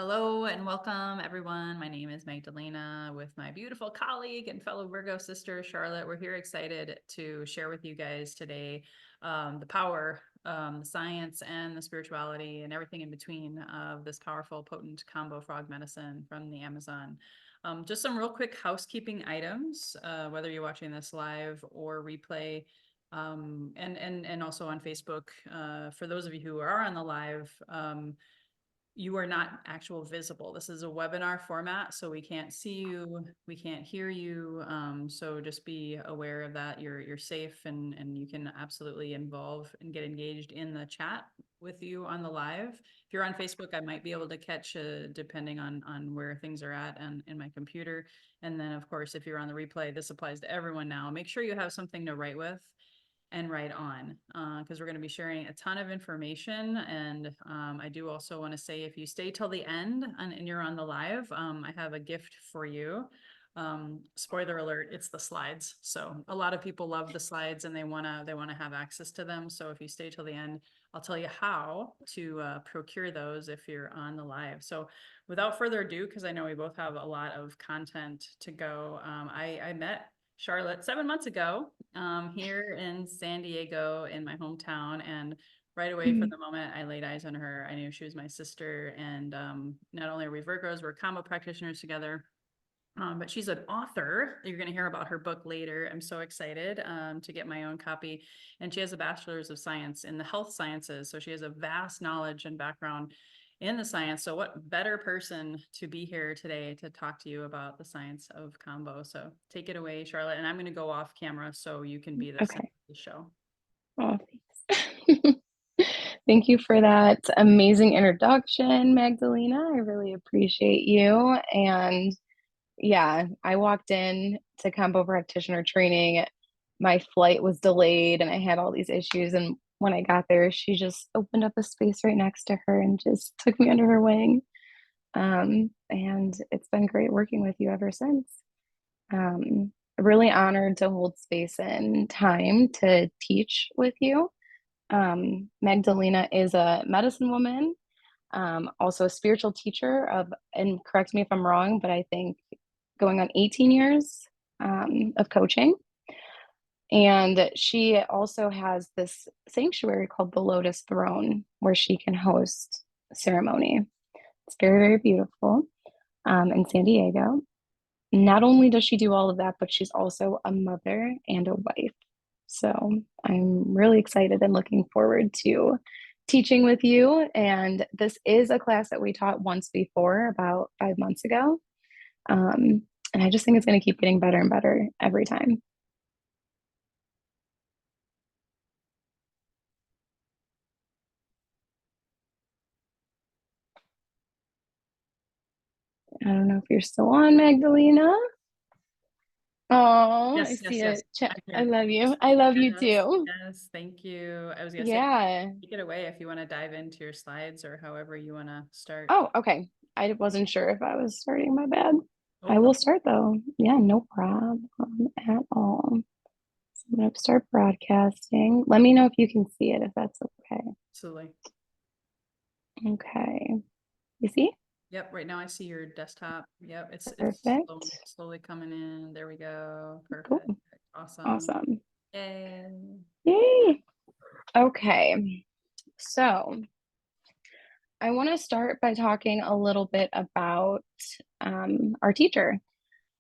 Hello and welcome, everyone. My name is Magdalena with my beautiful colleague and fellow Virgo sister, Charlotte. We're here excited to share with you guys today the power, the science, and the spirituality and everything in between of this powerful, potent combo frog medicine from the Amazon. Just some real quick housekeeping items, whether you're watching this live or replay. And also on Facebook, for those of you who are on the live, you are not actual visible. This is a webinar format, so we can't see you, we can't hear you. So just be aware of that. You're safe, and you can absolutely involve and get engaged in the chat with you on the live. If you're on Facebook, I might be able to catch depending on where things are at and in my computer. And then of course, if you're on the replay, this applies to everyone now. Make sure you have something to write with and write on, because we're going to be sharing a ton of information. And I do also want to say, if you stay till the end and you're on the live, I have a gift for you. Spoiler alert, it's the slides. So a lot of people love the slides and they want to have access to them. So if you stay till the end, I'll tell you how to procure those if you're on the live. So without further ado, because I know we both have a lot of content to go, I met Charlotte 7 months ago here in San Diego in my hometown. And right away from the moment I laid eyes on her, I knew she was my sister. And not only are we Virgos, we're combo practitioners together. But she's an author. You're going to hear about her book later. I'm so excited to get my own copy. And she has a bachelor's of science in the health sciences. So she has a vast knowledge and background in the science. So what better person to be here today to talk to you about the science of combo. So take it away, Charlotte. And I'm going to go off camera so you can be the center of the show. Oh, thanks. Thank you for that amazing introduction, Magdalena. I really appreciate you. And yeah, I walked in to combo practitioner training. My flight was delayed and I had all these issues. And when I got there, she just opened up a space right next to her and just took me under her wing. And it's been great working with you ever since. Really honored to hold space and time to teach with you. Magdalena is a medicine woman, also a spiritual teacher and correct me if I'm wrong, but I think going on 18 years of coaching. And she also has this sanctuary called the Lotus Throne where she can host ceremony. It's very, very beautiful in San Diego. Not only does she do all of that, but she's also a mother and a wife. So I'm really excited and looking forward to teaching with you. And this is a class that we taught once before, about 5 months ago. And I just think it's going to keep getting better and better every time. I don't know if you're still on, Magdalena. Oh, I see it. I love you. I love you too. Yes, thank you. I was gonna say, Yeah. take it away if you want to dive into your slides or however you want to start. Oh, okay. I wasn't sure if I was starting. My bad. Oh, I no. will start though. Yeah, no problem at all. So I'm going to start broadcasting. Let me know if you can see it, if that's okay. Absolutely. Okay. You see? Yep, right now I see your desktop. Yep, it's Perfect. slowly coming in. There we go. Perfect. Cool. Awesome. Awesome. Yay. Yay. Okay. So I want to start by talking a little bit about our teacher.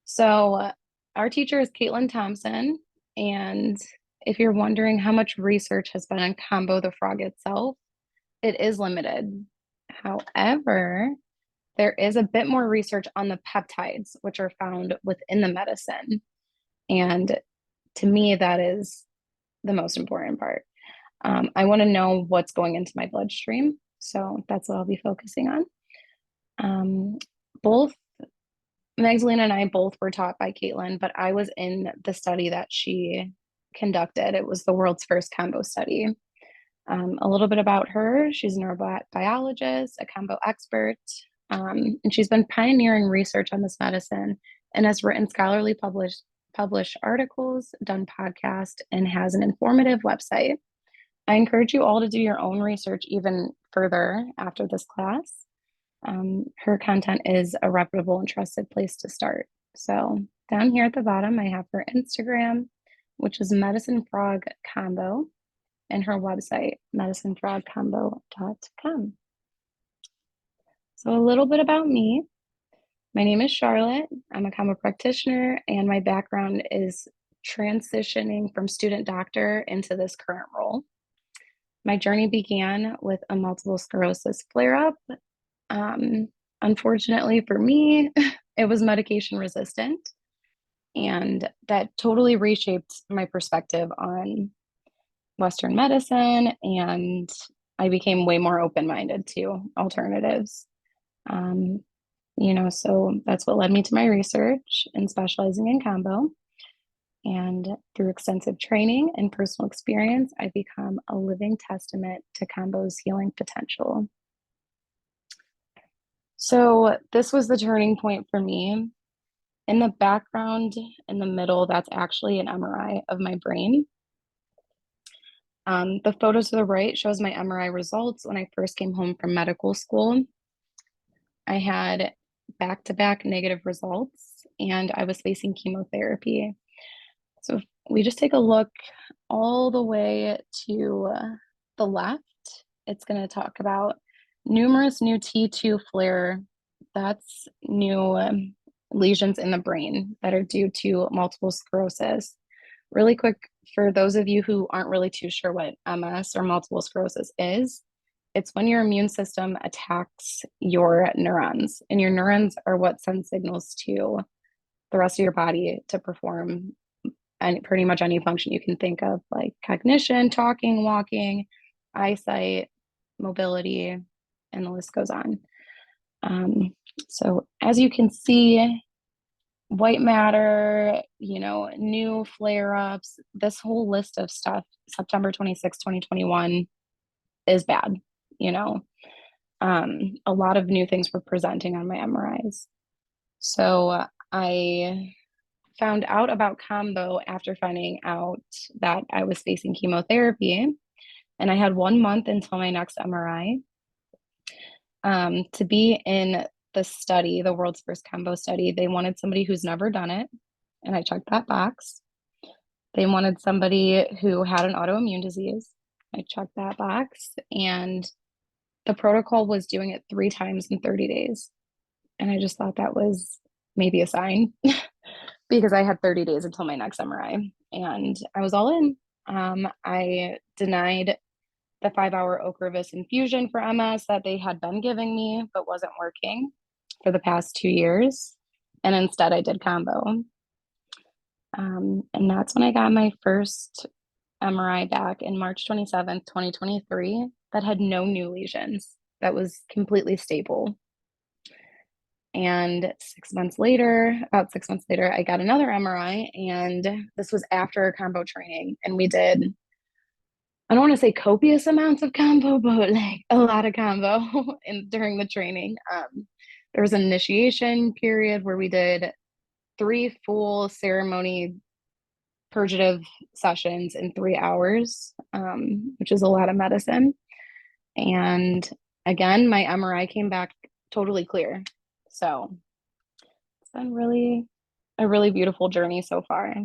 So our teacher is Caitlin Thompson. And if you're wondering how much research has been on Combo the Frog itself, it is limited. However, there is a bit more research on the peptides, which are found within the medicine. And to me, that is the most important part. I want to know what's going into my bloodstream. So that's what I'll be focusing on. Both Magdalena and I both were taught by Caitlin, but I was in the study that she conducted. It was the world's first combo study. A little bit about her. She's a neurobiologist, a combo expert, and she's been pioneering research on this medicine and has written scholarly published articles, done podcasts, and has an informative website. I encourage you all to do your own research even further after this class. Her content is a reputable and trusted place to start. So down here at the bottom, I have her Instagram, which is Medicine Frog Combo, and her website, medicinefrogcombo.com. So a little bit about me. My name is Charlotte. I'm a combo practitioner, and my background is transitioning from student doctor into this current role. My journey began with a multiple sclerosis flare-up. Unfortunately for me, it was medication resistant, and that totally reshaped my perspective on Western medicine, and I became way more open-minded to alternatives. So that's what led me to my research and specializing in combo. And through extensive training and personal experience, I've become a living testament to combo's healing potential. So this was the turning point for me. In the background, in the middle, that's actually an MRI of my brain. The photo to the right shows my MRI results when I first came home from medical school. I had back-to-back negative results, and I was facing chemotherapy. So if we just take a look all the way to the left, it's going to talk about numerous new T2 flare. That's new lesions in the brain that are due to multiple sclerosis. Really quick, for those of you who aren't really too sure what MS or multiple sclerosis is, it's when your immune system attacks your neurons, and your neurons are what send signals to the rest of your body to perform pretty much any function you can think of, like cognition, talking, walking, eyesight, mobility, and the list goes on. So as you can see, white matter, new flare-ups, this whole list of stuff, September 26, 2021 is bad. A lot of new things were presenting on my MRIs. So I found out about combo after finding out that I was facing chemotherapy, and I had 1 month until my next MRI. To be in the study, the world's first combo study, they wanted somebody who's never done it, and I checked that box. They wanted somebody who had an autoimmune disease. I checked that box, and the protocol was doing it 3 times in 30 days. And I just thought that was maybe a sign because I had 30 days until my next MRI, and I was all in. I denied the 5-hour Ocrevus infusion for MS that they had been giving me, but wasn't working for the past 2 years. And instead I did combo. And that's when I got my first MRI back in March 27th, 2023, that had no new lesions, that was completely stable. And about 6 months later, I got another MRI, and this was after combo training. And we did, I don't want to say copious amounts of combo, but like a lot of combo during the training. There was an initiation period where we did 3 full ceremony purgative sessions in 3 hours, which is a lot of medicine. And again, my MRI came back totally clear. So it's been a really beautiful journey so far.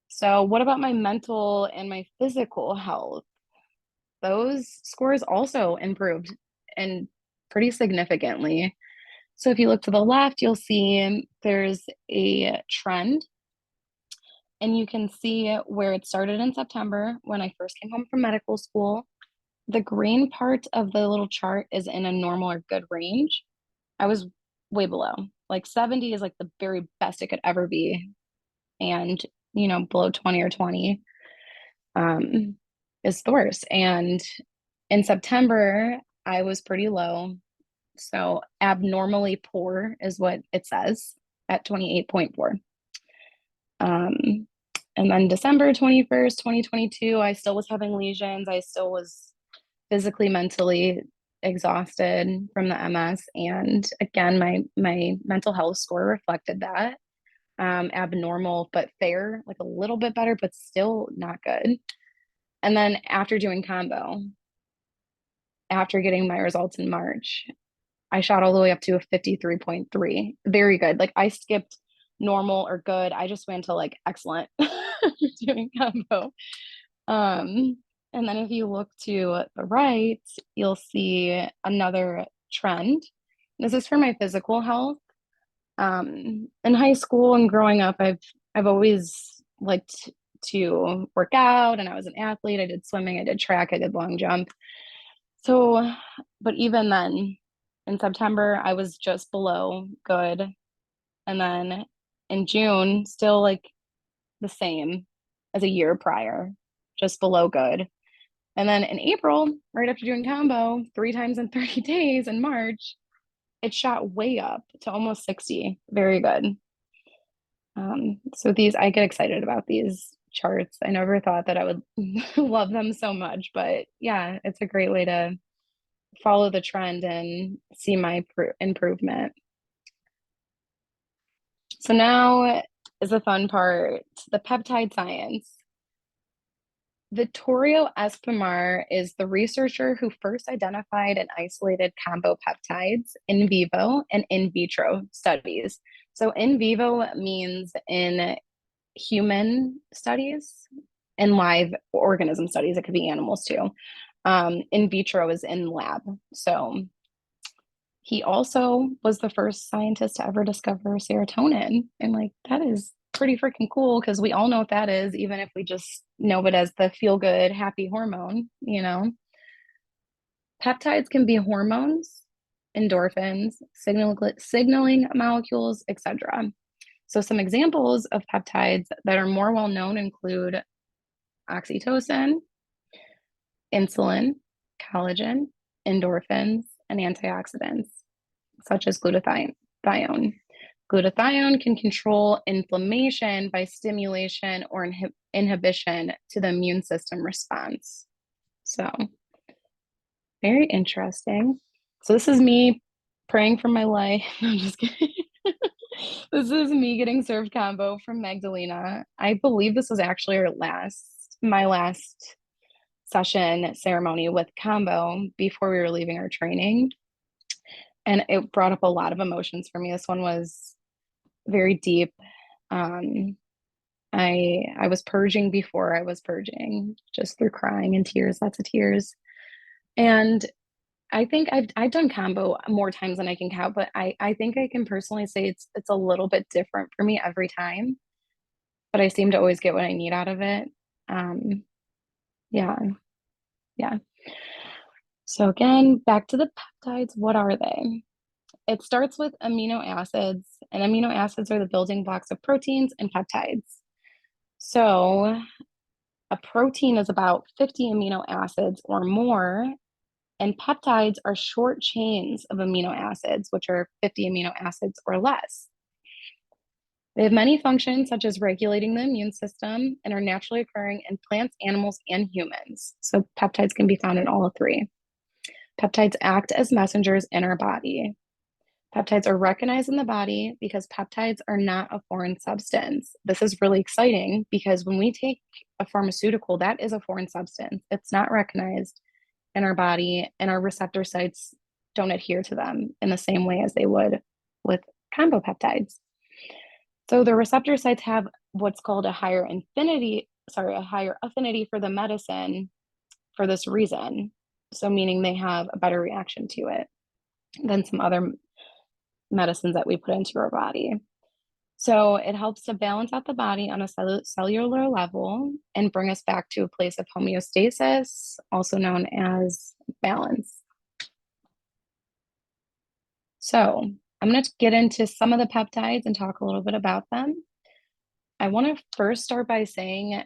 So what about my mental and my physical health? Those scores also improved, and pretty significantly. So if you look to the left, you'll see there's a trend, and you can see where it started in September when I first came home from medical school. The green part of the little chart is in a normal or good range. I was way below. Like 70 is like the very best it could ever be. And, below 20 or 20 is the worst. And in September, I was pretty low. So abnormally poor is what it says at 28.4. And then December 21st, 2022, I still was having lesions. I still was physically, mentally exhausted from the MS. And again, my mental health score reflected that. Abnormal, but fair, like a little bit better, but still not good. And then after doing combo, after getting my results in March, I shot all the way up to a 53.3. Very good. Like I skipped normal or good. I just went to like excellent for doing combo. Um, and then if you look to the right, you'll see another trend. This is for my physical health. In high school and growing up, I've always liked to work out, and I was an athlete. I did swimming, I did track, I did long jump. So, but even then, in September, I was just below good. And then in June, still like the same as a year prior, just below good. And then in April, right after doing combo 3 times in 30 days in March, it shot way up to almost 60. Very good. So these, I get excited about these charts. I never thought that I would love them so much, but yeah, it's a great way to follow the trend and see my improvement. So now is the fun part, the peptide science. Vittorio Espomar is the researcher who first identified and isolated combo peptides in vivo and in vitro studies. So in vivo means in human studies and live organism studies. It could be animals too. In vitro is in lab. So he also was the first scientist to ever discover serotonin. And like, that is pretty freaking cool because we all know what that is, even if we just know it as the feel good, happy hormone, you know? Peptides can be hormones, endorphins, signaling molecules, etc. So some examples of peptides that are more well known include oxytocin, insulin, collagen, endorphins, and antioxidants, such as glutathione. Glutathione can control inflammation by stimulation or inhibition to the immune system response. So, very interesting. So, this is me praying for my life. I'm just kidding. This is me getting served combo from Magdalena. I believe this was actually my last session ceremony with combo before we were leaving our training. And it brought up a lot of emotions for me. This one was very deep. I was purging before I was purging, just through crying and tears, lots of tears. And I think I've done combo more times than I can count, but I think I can personally say it's a little bit different for me every time, but I seem to always get what I need out of it. Yeah, yeah. So again, back to the peptides. What are they? It starts with amino acids, and amino acids are the building blocks of proteins and peptides. So a protein is about 50 amino acids or more, and peptides are short chains of amino acids, which are 50 amino acids or less. They have many functions, such as regulating the immune system, and are naturally occurring in plants, animals, and humans. So peptides can be found in all three. Peptides act as messengers in our body. Peptides are recognized in the body because peptides are not a foreign substance. This is really exciting because when we take a pharmaceutical, that is a foreign substance. It's not recognized in our body, and our receptor sites don't adhere to them in the same way as they would with combo peptides. So the receptor sites have what's called a higher affinity for the medicine for this reason. So meaning they have a better reaction to it than some other medicines that we put into our body. So it helps to balance out the body on a cellular level and bring us back to a place of homeostasis, also known as balance. So I'm going to get into some of the peptides and talk a little bit about them. I want to first start by saying,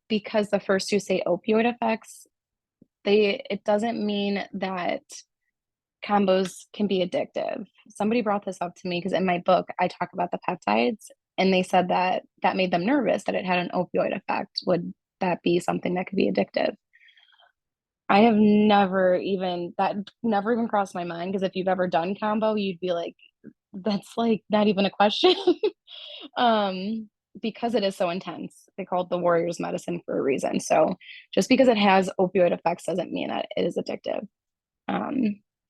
because the first two say opioid effects, it doesn't mean that combos can be addictive. Somebody brought this up to me because in my book, I talk about the peptides, and they said that made them nervous, that it had an opioid effect. Would that be something that could be addictive? I have never even crossed my mind, because if you've ever done combo, you'd be like, that's like not even a question. Because it is so intense. They call it the warrior's medicine for a reason. So just because it has opioid effects doesn't mean that it is addictive.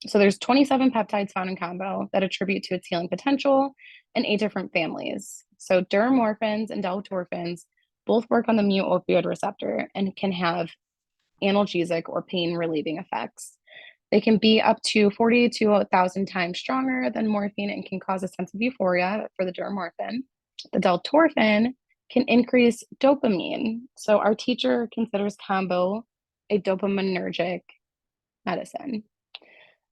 So there's 27 peptides found in Kambo that attribute to its healing potential in 8 different families. So dermorphins and deltorphins both work on the mu opioid receptor and can have analgesic or pain relieving effects. They can be up to 40 to 1,000 times stronger than morphine and can cause a sense of euphoria for the dermorphin. The deltorphin can increase dopamine. So our teacher considers Kambo a dopaminergic medicine.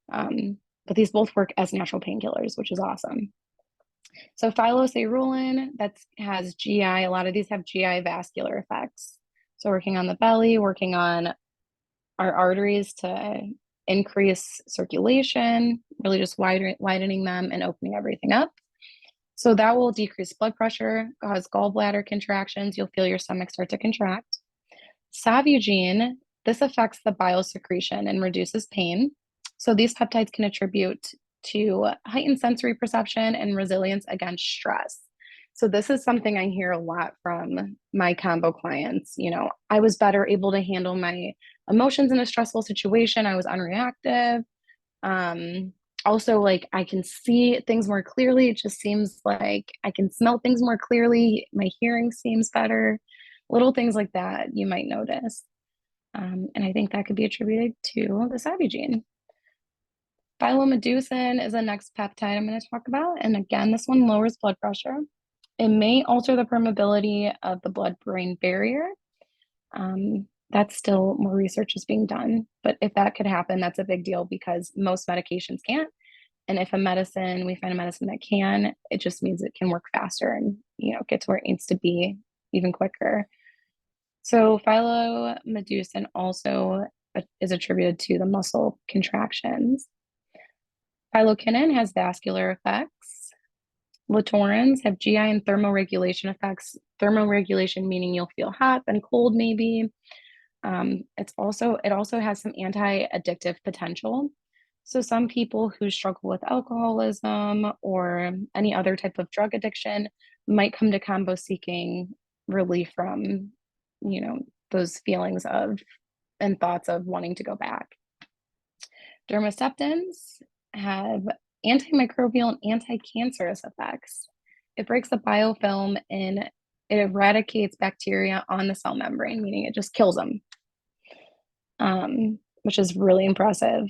But these both work as natural painkillers, which is awesome. So phylocerulin, that has GI, a lot of these have GI vascular effects. So working on the belly, working on our arteries to increase circulation, really just widening them and opening everything up. So that will decrease blood pressure, cause gallbladder contractions. You'll feel your stomach start to contract. Savugine, this affects the bile secretion and reduces pain. So these peptides can attribute to heightened sensory perception and resilience against stress. So this is something I hear a lot from my Kambo clients. You know, I was better able to handle my emotions in a stressful situation. I was unreactive. Also, like I can see things more clearly. It just seems like I can smell things more clearly. My hearing seems better. Little things like that you might notice. And I think that could be attributed to the savugine. Phylomedicin is the next peptide I'm going to talk about. And again, this one lowers blood pressure. It may alter the permeability of the blood-brain barrier. That's still more research is being done. But if that could happen, that's a big deal because most medications can't. And if we find a medicine that can, it just means it can work faster and, get to where it needs to be even quicker. So phylomedicin also is attributed to the muscle contractions. Phylokinin has vascular effects. Latorins have GI and thermoregulation effects. Thermoregulation meaning you'll feel hot then cold maybe. It also has some anti-addictive potential. So some people who struggle with alcoholism or any other type of drug addiction might come to Kambo seeking relief from, those feelings of and thoughts of wanting to go back. Dermoceptins have antimicrobial and anti-cancerous effects. It breaks the biofilm and it eradicates bacteria on the cell membrane, meaning it just kills them, which is really impressive.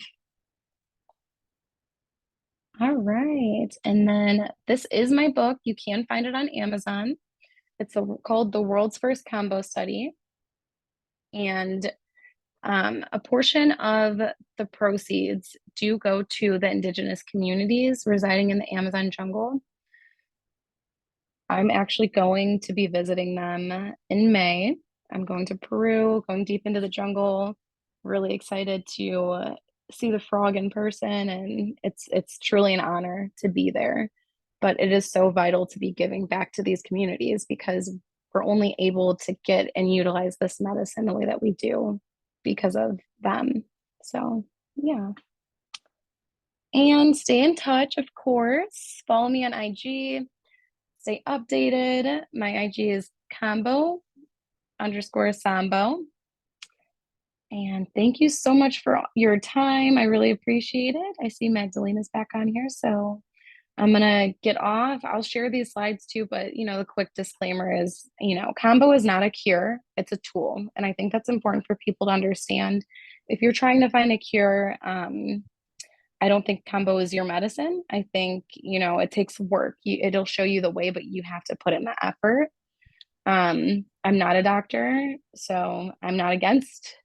All right. And then this is my book. You can find it on Amazon. It's called The World's First Kambo Study. And a portion of the proceeds do go to the indigenous communities residing in the Amazon jungle. I'm actually going to be visiting them in May. I'm going to Peru, going deep into the jungle. Really excited to see the frog in person, and it's truly an honor to be there. But it is so vital to be giving back to these communities because we're only able to get and utilize this medicine the way that we do because of them. So, yeah. And stay in touch, of course. Follow me on IG. Stay updated. My IG is Kambo_Sambo. And thank you so much for your time. I really appreciate it. I see Magdalena's back on here, so I'm gonna get off. I'll share these slides too, but the quick disclaimer is, Kambo is not a cure, it's a tool. And I think that's important for people to understand. If you're trying to find a cure, I don't think Kambo is your medicine. I think, it takes work. It'll show you the way, but you have to put in the effort. I'm not a doctor, so I'm not against,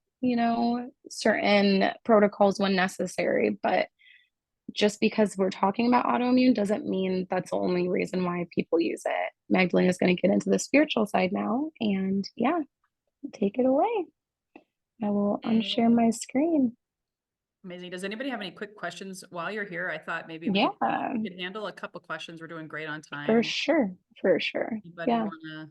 certain protocols when necessary, but just because we're talking about autoimmune doesn't mean that's the only reason why people use it. Magdalena is going to get into the spiritual side now, and yeah, take it away. I will unshare my screen. Amazing. Does anybody have any quick questions while you're here? I thought maybe we could handle a couple questions. We're doing great on time. For sure. Anybody want to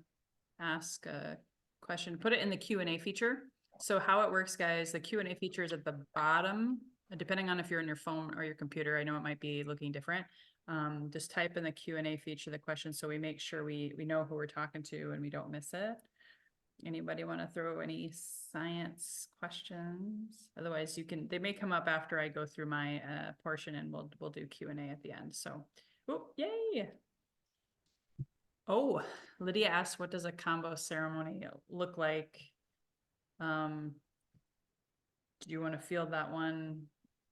ask a question? Put it in the Q&A feature. So how it works, guys, the Q&A feature is at the bottom, depending on if you're on your phone or your computer. I know it might be looking different. Just type in the Q&A feature the question so we make sure we know who we're talking to and we don't miss it. Anybody want to throw any science questions? Otherwise, they may come up after I go through my portion, and we'll do Q&A at the end. So, oh, yay. Oh, Lydia asked, what does a combo ceremony look like? Do you want to field that one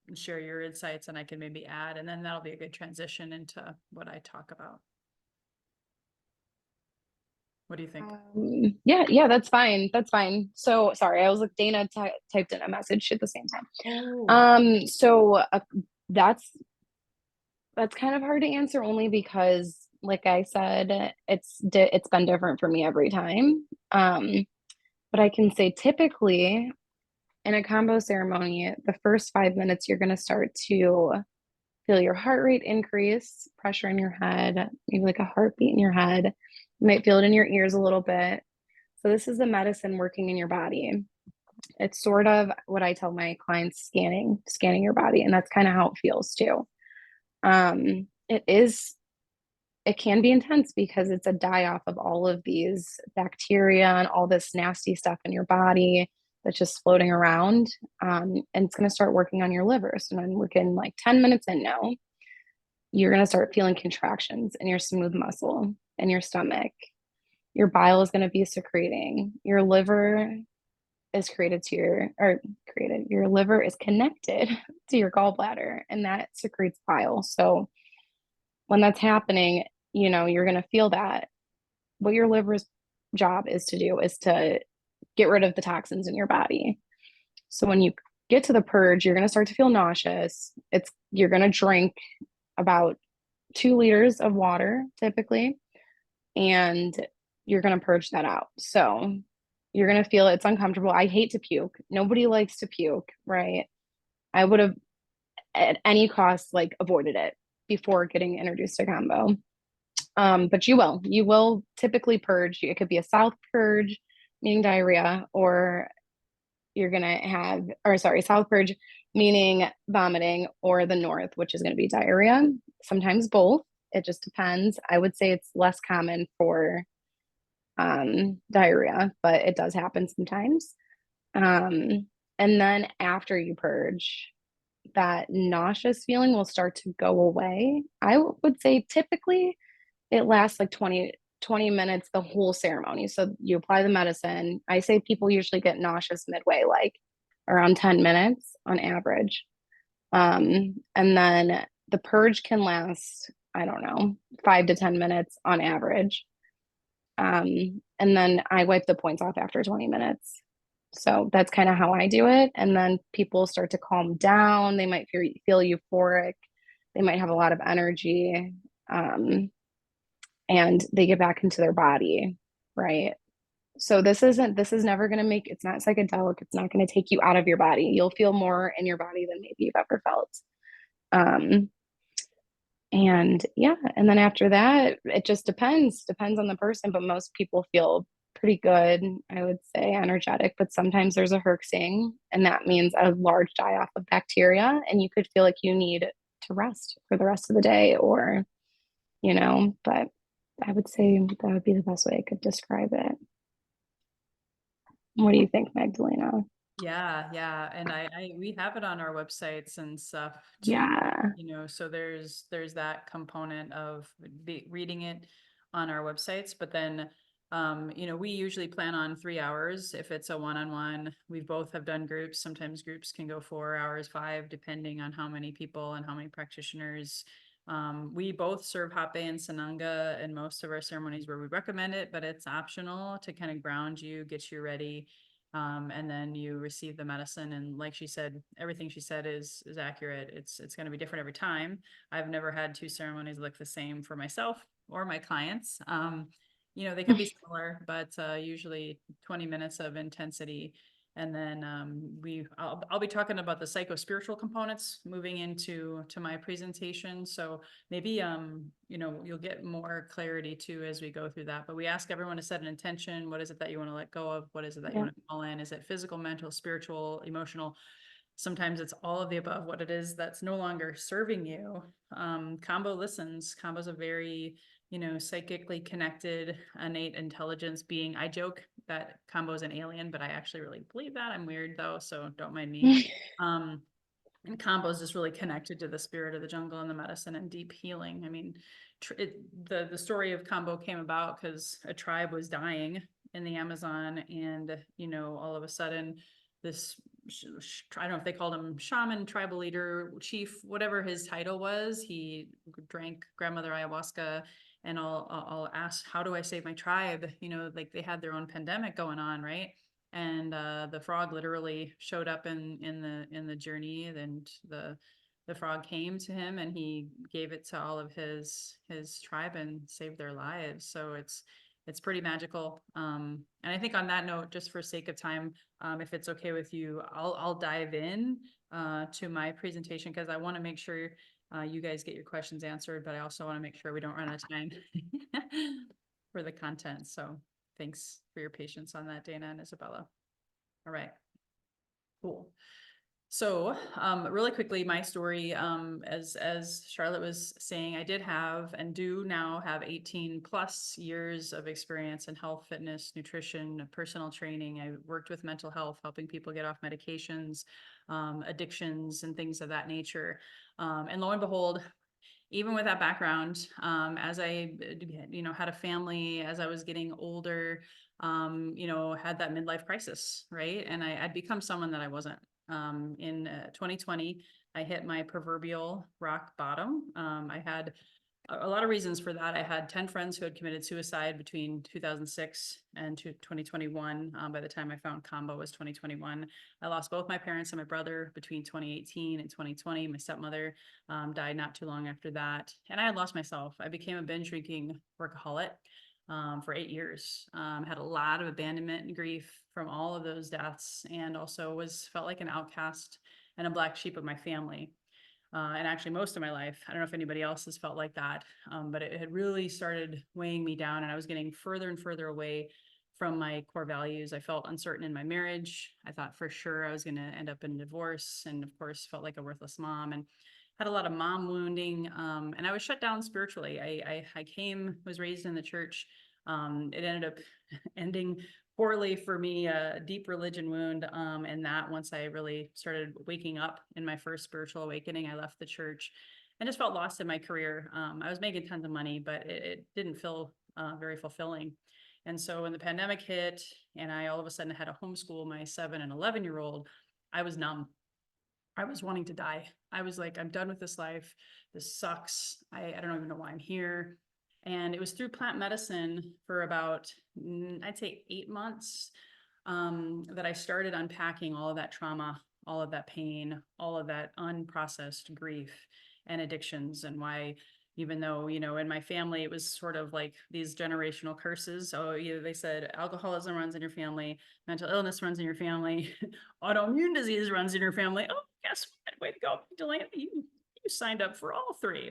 and share your insights, and I can maybe add, and then that'll be a good transition into what I talk about. What do you think? Yeah, that's fine. That's fine. So sorry, I was like, Dana typed in a message at the same time. Oh. That's kind of hard to answer, only because, like I said, it's been different for me every time. But I can say typically in a combo ceremony, the first 5 minutes, you're going to start to feel your heart rate increase, pressure in your head, maybe like a heartbeat in your head. You might feel it in your ears a little bit. So this is the medicine working in your body. It's sort of what I tell my clients, scanning your body, and that's kind of how it feels too. It can be intense because it's a die off of all of these bacteria and all this nasty stuff in your body that's just floating around. And it's going to start working on your liver. So I'm working like 10 minutes in now. You're going to start feeling contractions in your smooth muscle in your stomach. Your bile is going to be secreting. Your liver is your liver is connected to your gallbladder, and that secretes bile. So when that's happening, you're going to feel that. What your liver's job is to do is to get rid of the toxins in your body. So when you get to the purge, you're going to start to feel nauseous. You're going to drink about 2 liters of water typically, and you're going to purge that out. So you're going to feel it's uncomfortable. I hate to puke. Nobody likes to puke, right? I would have at any cost like avoided it before getting introduced to combo. But you will typically purge. It could be a south purge, meaning diarrhea, or you're going to south purge, meaning vomiting, or the north, which is going to be diarrhea. Sometimes both. It just depends. I would say it's less common for diarrhea, but it does happen sometimes. And then after you purge, that nauseous feeling will start to go away. I would say typically it lasts like 20 minutes, the whole ceremony. So you apply the medicine. I say people usually get nauseous midway, like around 10 minutes on average. And then the purge can last, I don't know, 5 to 10 minutes on average. And then I wipe the points off after 20 minutes. So that's kind of how I do it. And then people start to calm down. They might feel euphoric. They might have a lot of energy. And they get back into their body, right? So this is never going to it's not psychedelic. It's not going to take you out of your body. You'll feel more in your body than maybe you've ever felt. And yeah, and then after that, it just depends on the person, but most people feel pretty good, I would say, energetic, but sometimes there's a herxing, and that means a large die off of bacteria, and you could feel like you need to rest for the rest of the day, or but I would say that would be the best way I could describe it. What do you think, Magdalena? Yeah. And we have it on our websites and stuff too. Yeah. So there's that component of reading it on our websites, but then, we usually plan on 3 hours. If it's a one-on-one, we both have done groups. Sometimes groups can go 4 hours, 5, depending on how many people and how many practitioners. We both serve Hape and Sananga in most of our ceremonies where we recommend it, but it's optional to kind of ground you, get you ready. And then you receive the medicine, and like she said, everything she said is accurate. It's going to be different every time. I've never had 2 ceremonies look the same for myself or my clients. They can be similar, but usually 20 minutes of intensity. And then I'll be talking about the psycho-spiritual components moving into my presentation. So maybe you'll get more clarity too as we go through that. But we ask everyone to set an intention. What is it that you want to let go of? What is it that you want to call in? Is it physical, mental, spiritual, emotional? Sometimes it's all of the above. What it is that's no longer serving you. Kambo listens. Kambo's a very psychically connected, innate intelligence being. I joke that Kambo is an alien, but I actually really believe that. I'm weird though, so don't mind me. Um, and Kambo is just really connected to the spirit of the jungle and the medicine and deep healing. I mean, the story of Kambo came about because a tribe was dying in the Amazon, and all of a sudden, this I don't know if they called him shaman, tribal leader, chief, whatever his title was. He drank grandmother ayahuasca, and I'll ask, how do I save my tribe? Like they had their own pandemic going on, right? And the frog literally showed up in the journey, and the frog came to him and he gave it to all of his tribe and saved their lives. So it's pretty magical. And I think on that note, just for sake of time, if it's okay with you, I'll dive in to my presentation, because I want to make sure you guys get your questions answered, but I also want to make sure we don't run out of time for the content. So thanks for your patience on that, Dana and Isabella. All right, cool. So really quickly, my story, as Charlotte was saying, I did have and do now have 18 plus years of experience in health, fitness, nutrition, personal training. I worked with mental health, helping people get off medications, addictions, and things of that nature. And lo and behold, even with that background, as I, had a family, as I was getting older, had that midlife crisis, right? And I'd become someone that I wasn't. In 2020, I hit my proverbial rock bottom. I had a lot of reasons for that. I had 10 friends who had committed suicide between 2006 and 2021. By the time I found Kambo was 2021. I lost both my parents and my brother between 2018 and 2020. My stepmother died not too long after that. And I had lost myself. I became a binge drinking workaholic for 8 years. Had a lot of abandonment and grief from all of those deaths, and also felt like an outcast and a black sheep of my family. And actually most of my life. I don't know if anybody else has felt like that, but it had really started weighing me down, and I was getting further and further away from my core values. I felt uncertain in my marriage. I thought for sure I was going to end up in a divorce, and of course felt like a worthless mom, and had a lot of mom wounding. And I was shut down spiritually. I was raised in the church. It ended up ending poorly for me, a deep religion wound. And that once I really started waking up in my first spiritual awakening, I left the church and just felt lost in my career. I was making tons of money, but it didn't feel very fulfilling. And so when the pandemic hit and I all of a sudden had to homeschool my 7 and 11-year-old, I was numb. I was wanting to die. I was like, I'm done with this life. This sucks. I don't even know why I'm here. And it was through plant medicine for about, I'd say 8 months, that I started unpacking all of that trauma, all of that pain, all of that unprocessed grief and addictions, and why, even though, in my family, it was sort of like these generational curses. So, they said alcoholism runs in your family, mental illness runs in your family, autoimmune disease runs in your family. Oh, guess what? Way to go, Delaney. You signed up for all three.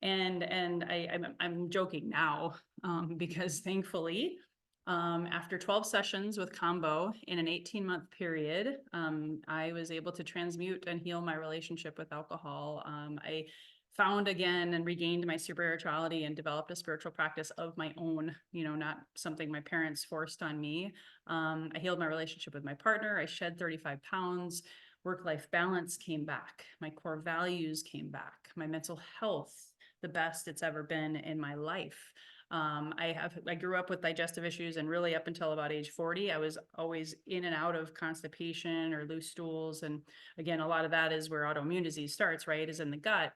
And I'm joking now, because thankfully, after 12 sessions with Kambo in an 18-month period, I was able to transmute and heal my relationship with alcohol. I found again and regained my spirituality and developed a spiritual practice of my own, not something my parents forced on me. I healed my relationship with my partner. I shed 35 pounds. Work-life balance came back. My core values came back. My mental health, the best it's ever been in my life. I grew up with digestive issues, and really up until about age 40, I was always in and out of constipation or loose stools. And again, a lot of that is where autoimmune disease starts, right? Is in the gut.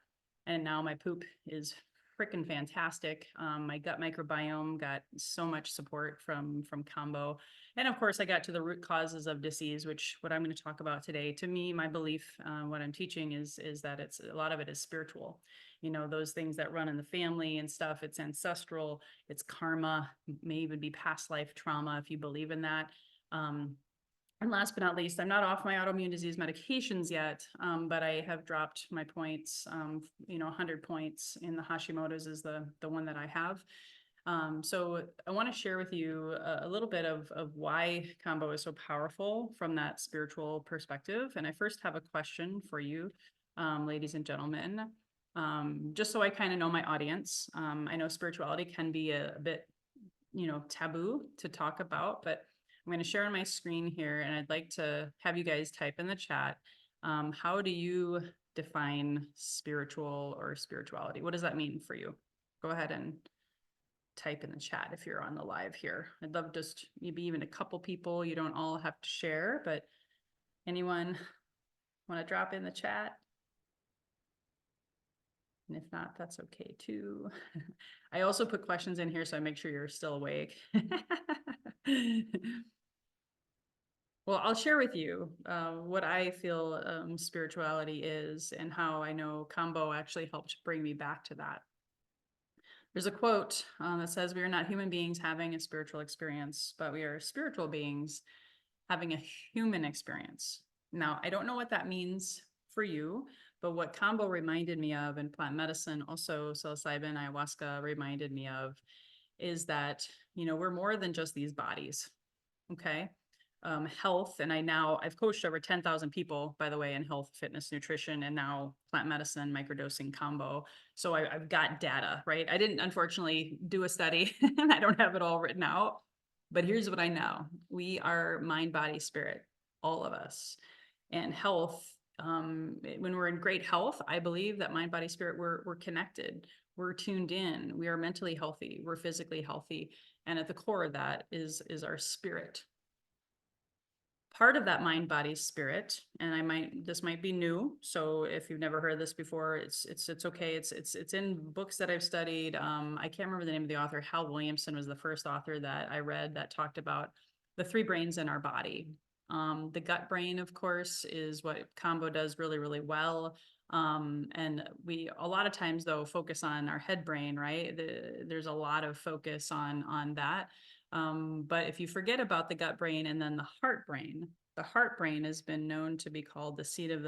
And now my poop is freaking fantastic. My gut microbiome got so much support from Kambo. And of course, I got to the root causes of disease, which what I'm going to talk about today. To me, my belief, what I'm teaching is that a lot of it is spiritual. Those things that run in the family and stuff, it's ancestral, it's karma, may even be past life trauma if you believe in that. And last but not least, I'm not off my autoimmune disease medications yet, but I have dropped my points, 100 points in the Hashimoto's is the one that I have. So I want to share with you a little bit of why Kambo is so powerful from that spiritual perspective. And I first have a question for you, ladies and gentlemen. just so I kind of know my audience. I know spirituality can be a bit, taboo to talk about, but I'm going to share on my screen here, and I'd like to have you guys type in the chat. How do you define spiritual or spirituality? What does that mean for you? Go ahead and type in the chat if you're on the live here. I'd love just maybe even a couple people. You don't all have to share, but anyone want to drop in the chat? And if not, that's okay too. I also put questions in here so I make sure you're still awake. Well, I'll share with you what I feel spirituality is and how I know Kambo actually helped bring me back to that. There's a quote that says, "We are not human beings having a spiritual experience, but we are spiritual beings having a human experience." Now, I don't know what that means for you, but what Kambo reminded me of, and plant medicine, also psilocybin, ayahuasca reminded me of, is that, we're more than just these bodies. Okay. Health, and I've coached over 10,000 people, by the way, in health, fitness, nutrition, and now plant medicine, microdosing combo. So I've got data, right? I didn't unfortunately do a study and I don't have it all written out, but here's what I know. We are mind, body, spirit, all of us. And health, when we're in great health, I believe that mind, body, spirit, we're connected. We're tuned in. We are mentally healthy. We're physically healthy. And at the core of that is our spirit. Part of that mind, body, spirit, and this might be new, so if you've never heard this before, it's okay. It's in books that I've studied. I can't remember the name of the author. Hal Williamson was the first author that I read that talked about the three brains in our body. The gut brain, of course, is what Kambo does really, really well. And we a lot of times though focus on our head brain, right? There's a lot of focus on that. But if you forget about the gut brain and then the heart brain has been known to be called the seat of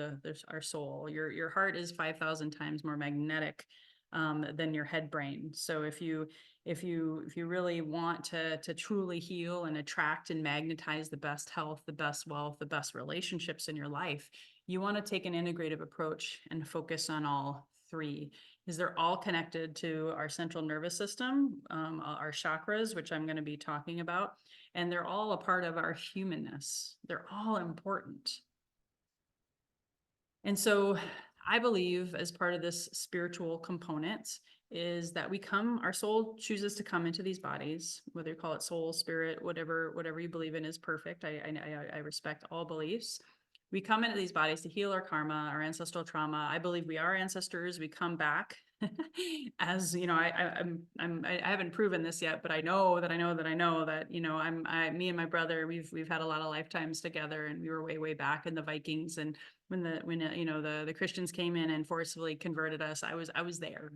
our soul. Your heart is 5,000 times more magnetic than your head brain. So if you really want to truly heal and attract and magnetize the best health, the best wealth, the best relationships in your life, you want to take an integrative approach and focus on all three, because they're all connected to our central nervous system, our chakras, which I'm going to be talking about, and they're all a part of our humanness. They're all important. And so I believe as part of this spiritual component is that our soul chooses to come into these bodies, whether you call it soul, spirit, whatever you believe in is perfect. I respect all beliefs. We come into these bodies to heal our karma, our ancestral trauma. I believe we are ancestors. We come back as, I haven't proven this yet, but I know that me and my brother, we've had a lot of lifetimes together, and we were way back in the Vikings. And when the Christians came in and forcibly converted us, I was there.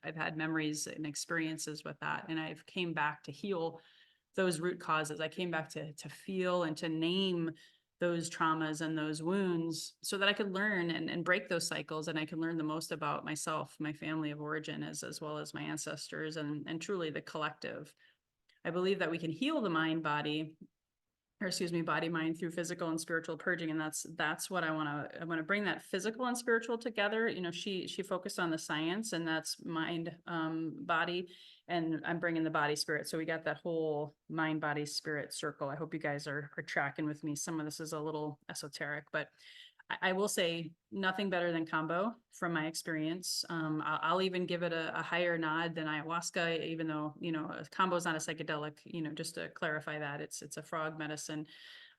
I've had memories and experiences with that, and I've came back to heal those root causes. I came back to feel and to name those traumas and those wounds so that I could learn and break those cycles, and I can learn the most about myself, my family of origin, as well as my ancestors, and truly the collective. I believe that we can heal the body, mind through physical and spiritual purging. And that's what I want to bring that physical and spiritual together. She focused on the science, and that's mind, body, and I'm bringing the body spirit. So we got that whole mind, body, spirit circle. I hope you guys are tracking with me. Some of this is a little esoteric, but I will say nothing better than Kambo from my experience. I'll even give it a higher nod than ayahuasca, even though, Kambo is not a psychedelic, just to clarify that it's a frog medicine.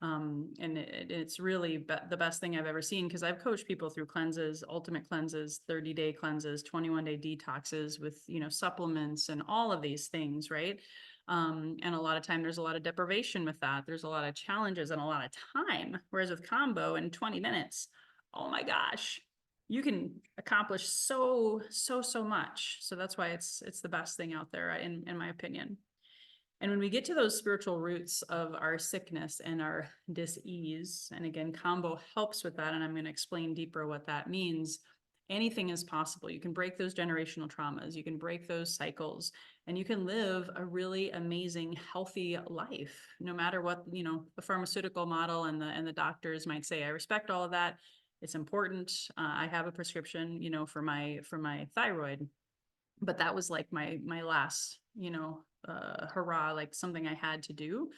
And it's really the best thing I've ever seen, because I've coached people through cleanses, ultimate cleanses, 30-day cleanses, 21-day detoxes with, supplements and all of these things, right? And a lot of time there's a lot of deprivation with that. There's a lot of challenges and a lot of time. Whereas with Kambo in 20 minutes, oh my gosh, you can accomplish so much. So that's why it's the best thing out there in my opinion. And when we get to those spiritual roots of our sickness and our dis-ease, and again, Kambo helps with that, and I'm going to explain deeper what that means. Anything is possible. You can break those generational traumas, you can break those cycles, and you can live a really amazing, healthy life, no matter what, the pharmaceutical model and the doctors might say. I respect all of that. It's important. I have a prescription, for my thyroid, but that was like my last, hurrah, like something I had to do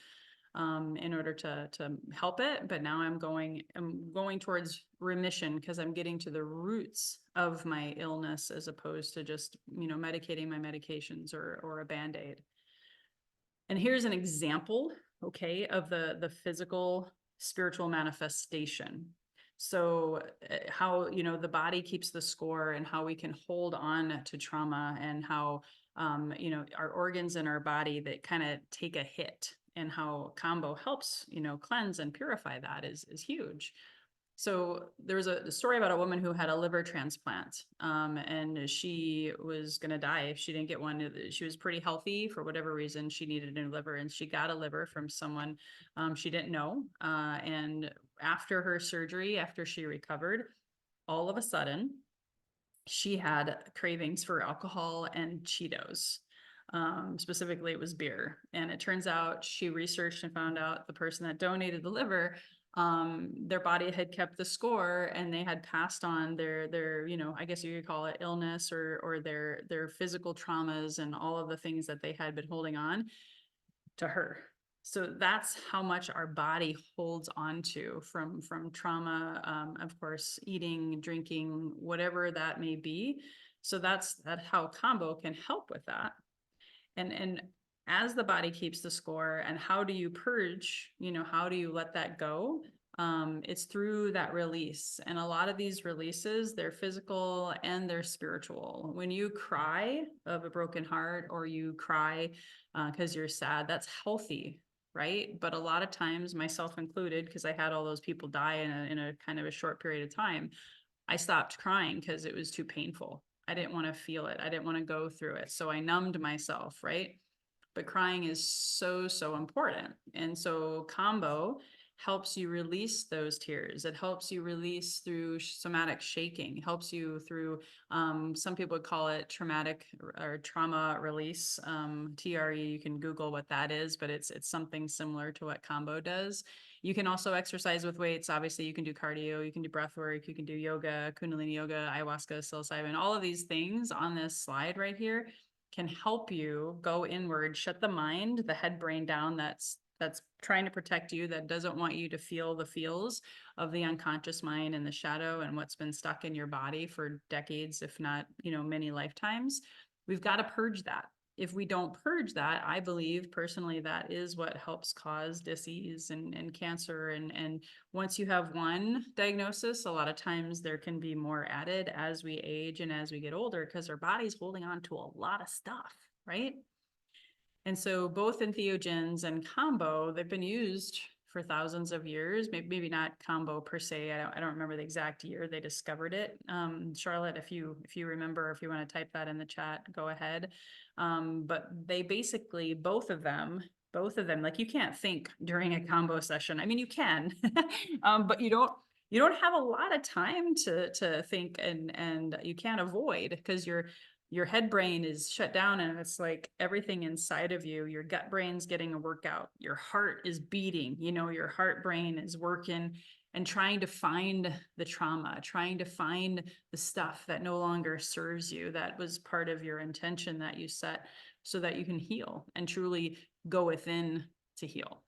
in order to help it. But now I'm going towards remission because I'm getting to the roots of my illness as opposed to just, medicating my medications or a Band-Aid. And here's an example, okay, of the physical spiritual manifestation. So how, the body keeps the score, and how we can hold on to trauma, and how, our organs in our body that kind of take a hit, and how Kambo helps, cleanse and purify that is huge. So there was a story about a woman who had a liver transplant, and she was going to die if she didn't get one. She was pretty healthy. For whatever reason, she needed a new liver, and she got a liver from someone she didn't know. And after her surgery, after she recovered, all of a sudden, she had cravings for alcohol and Cheetos. Specifically, it was beer. And it turns out she researched and found out the person that donated the liver, their body had kept the score, and they had passed on their, I guess you could call it illness, or their physical traumas, and all of the things that they had been holding on to her. So that's how much our body holds on to from trauma, of course, eating, drinking, whatever that may be. So that's how Kambo can help with that. And as the body keeps the score, and how do you purge, how do you let that go? It's through that release. And a lot of these releases, they're physical and they're spiritual. When you cry of a broken heart, or you cry because you're sad, that's healthy, right? But a lot of times, myself included, because I had all those people die in a kind of a short period of time, I stopped crying because it was too painful. I didn't want to feel it. I didn't want to go through it. So I numbed myself, right? But crying is so, so important. And so Kambo helps you release those tears. It helps you release through somatic shaking, helps you through, some people would call it traumatic or trauma release, TRE. You can Google what that is, but it's something similar to what Kambo does. You can also exercise with weights. Obviously, you can do cardio, you can do breath work, you can do yoga, Kundalini yoga, ayahuasca, psilocybin, all of these things on this slide right here can help you go inward, shut the mind, the head brain down that's trying to protect you, that doesn't want you to feel the feels of the unconscious mind and the shadow and what's been stuck in your body for decades, if not, many lifetimes. We've got to purge that. If we don't purge that, I believe personally that is what helps cause disease and cancer. And once you have one diagnosis, a lot of times there can be more added as we age and as we get older, because our body's holding on to a lot of stuff, right? And so both entheogens and Kambo, they've been used for thousands of years. Maybe not Kambo per se. I don't remember the exact year they discovered it. Charlotte, if you remember, if you want to type that in the chat, go ahead. But they basically, both of them, like, you can't think during a Kambo session. I mean, you can, but you don't have a lot of time to think, and you can't avoid, because your head brain is shut down, and it's like everything inside of you, your gut brain's getting a workout, your heart is beating, your heart brain is working and trying to find the trauma, trying to find the stuff that no longer serves you, that was part of your intention that you set so that you can heal and truly go within to heal.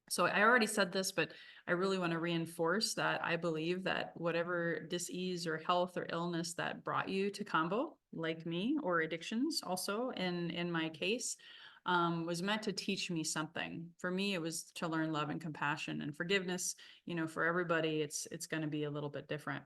So I already said this, but I really want to reinforce that I believe that whatever disease or health or illness that brought you to Kambo, like me, or addictions also in my case, was meant to teach me something. For me, it was to learn love and compassion and forgiveness. For everybody, it's going to be a little bit different.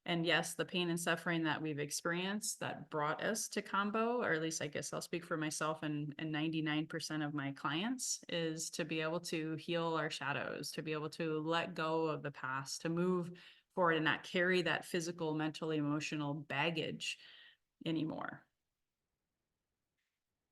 And yes, the pain and suffering that we've experienced that brought us to Kambo, or at least I guess I'll speak for myself and 99% of my clients, is to be able to heal our shadows, to be able to let go of the past, to move forward and not carry that physical, mental, emotional baggage anymore.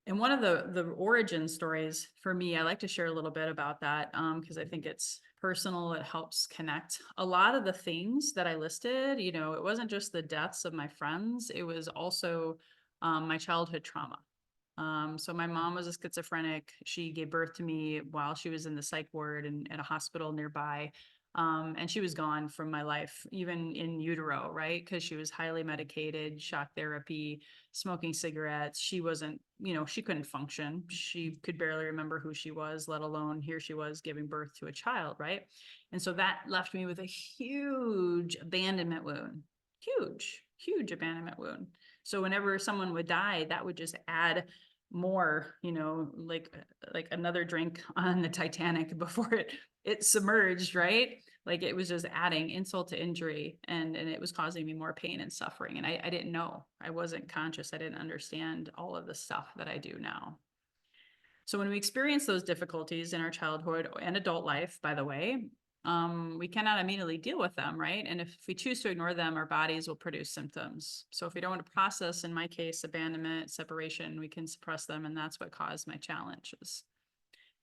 And one of the origin stories for me, I like to share a little bit about that, because I think it's personal. It helps connect. A lot of the things that I listed, it wasn't just the deaths of my friends. It was also my childhood trauma. So my mom was a schizophrenic. She gave birth to me while she was in the psych ward and at a hospital nearby. And she was gone from my life, even in utero, right? Because she was highly medicated, shock therapy, smoking cigarettes. She wasn't, she couldn't function. She could barely remember who she was, let alone here she was giving birth to a child, right? And so that left me with a huge abandonment wound, huge abandonment wound. So whenever someone would die, that would just add more, like another drink on the Titanic before it submerged, right? Like it was just adding insult to injury, and it was causing me more pain and suffering. And I didn't know. I wasn't conscious. I didn't understand all of the stuff that I do now. So when we experience those difficulties in our childhood and adult life, by the way, we cannot immediately deal with them, right? And if we choose to ignore them, our bodies will produce symptoms. So if we don't want to process, in my case, abandonment, separation, we can suppress them, and that's what caused my challenges.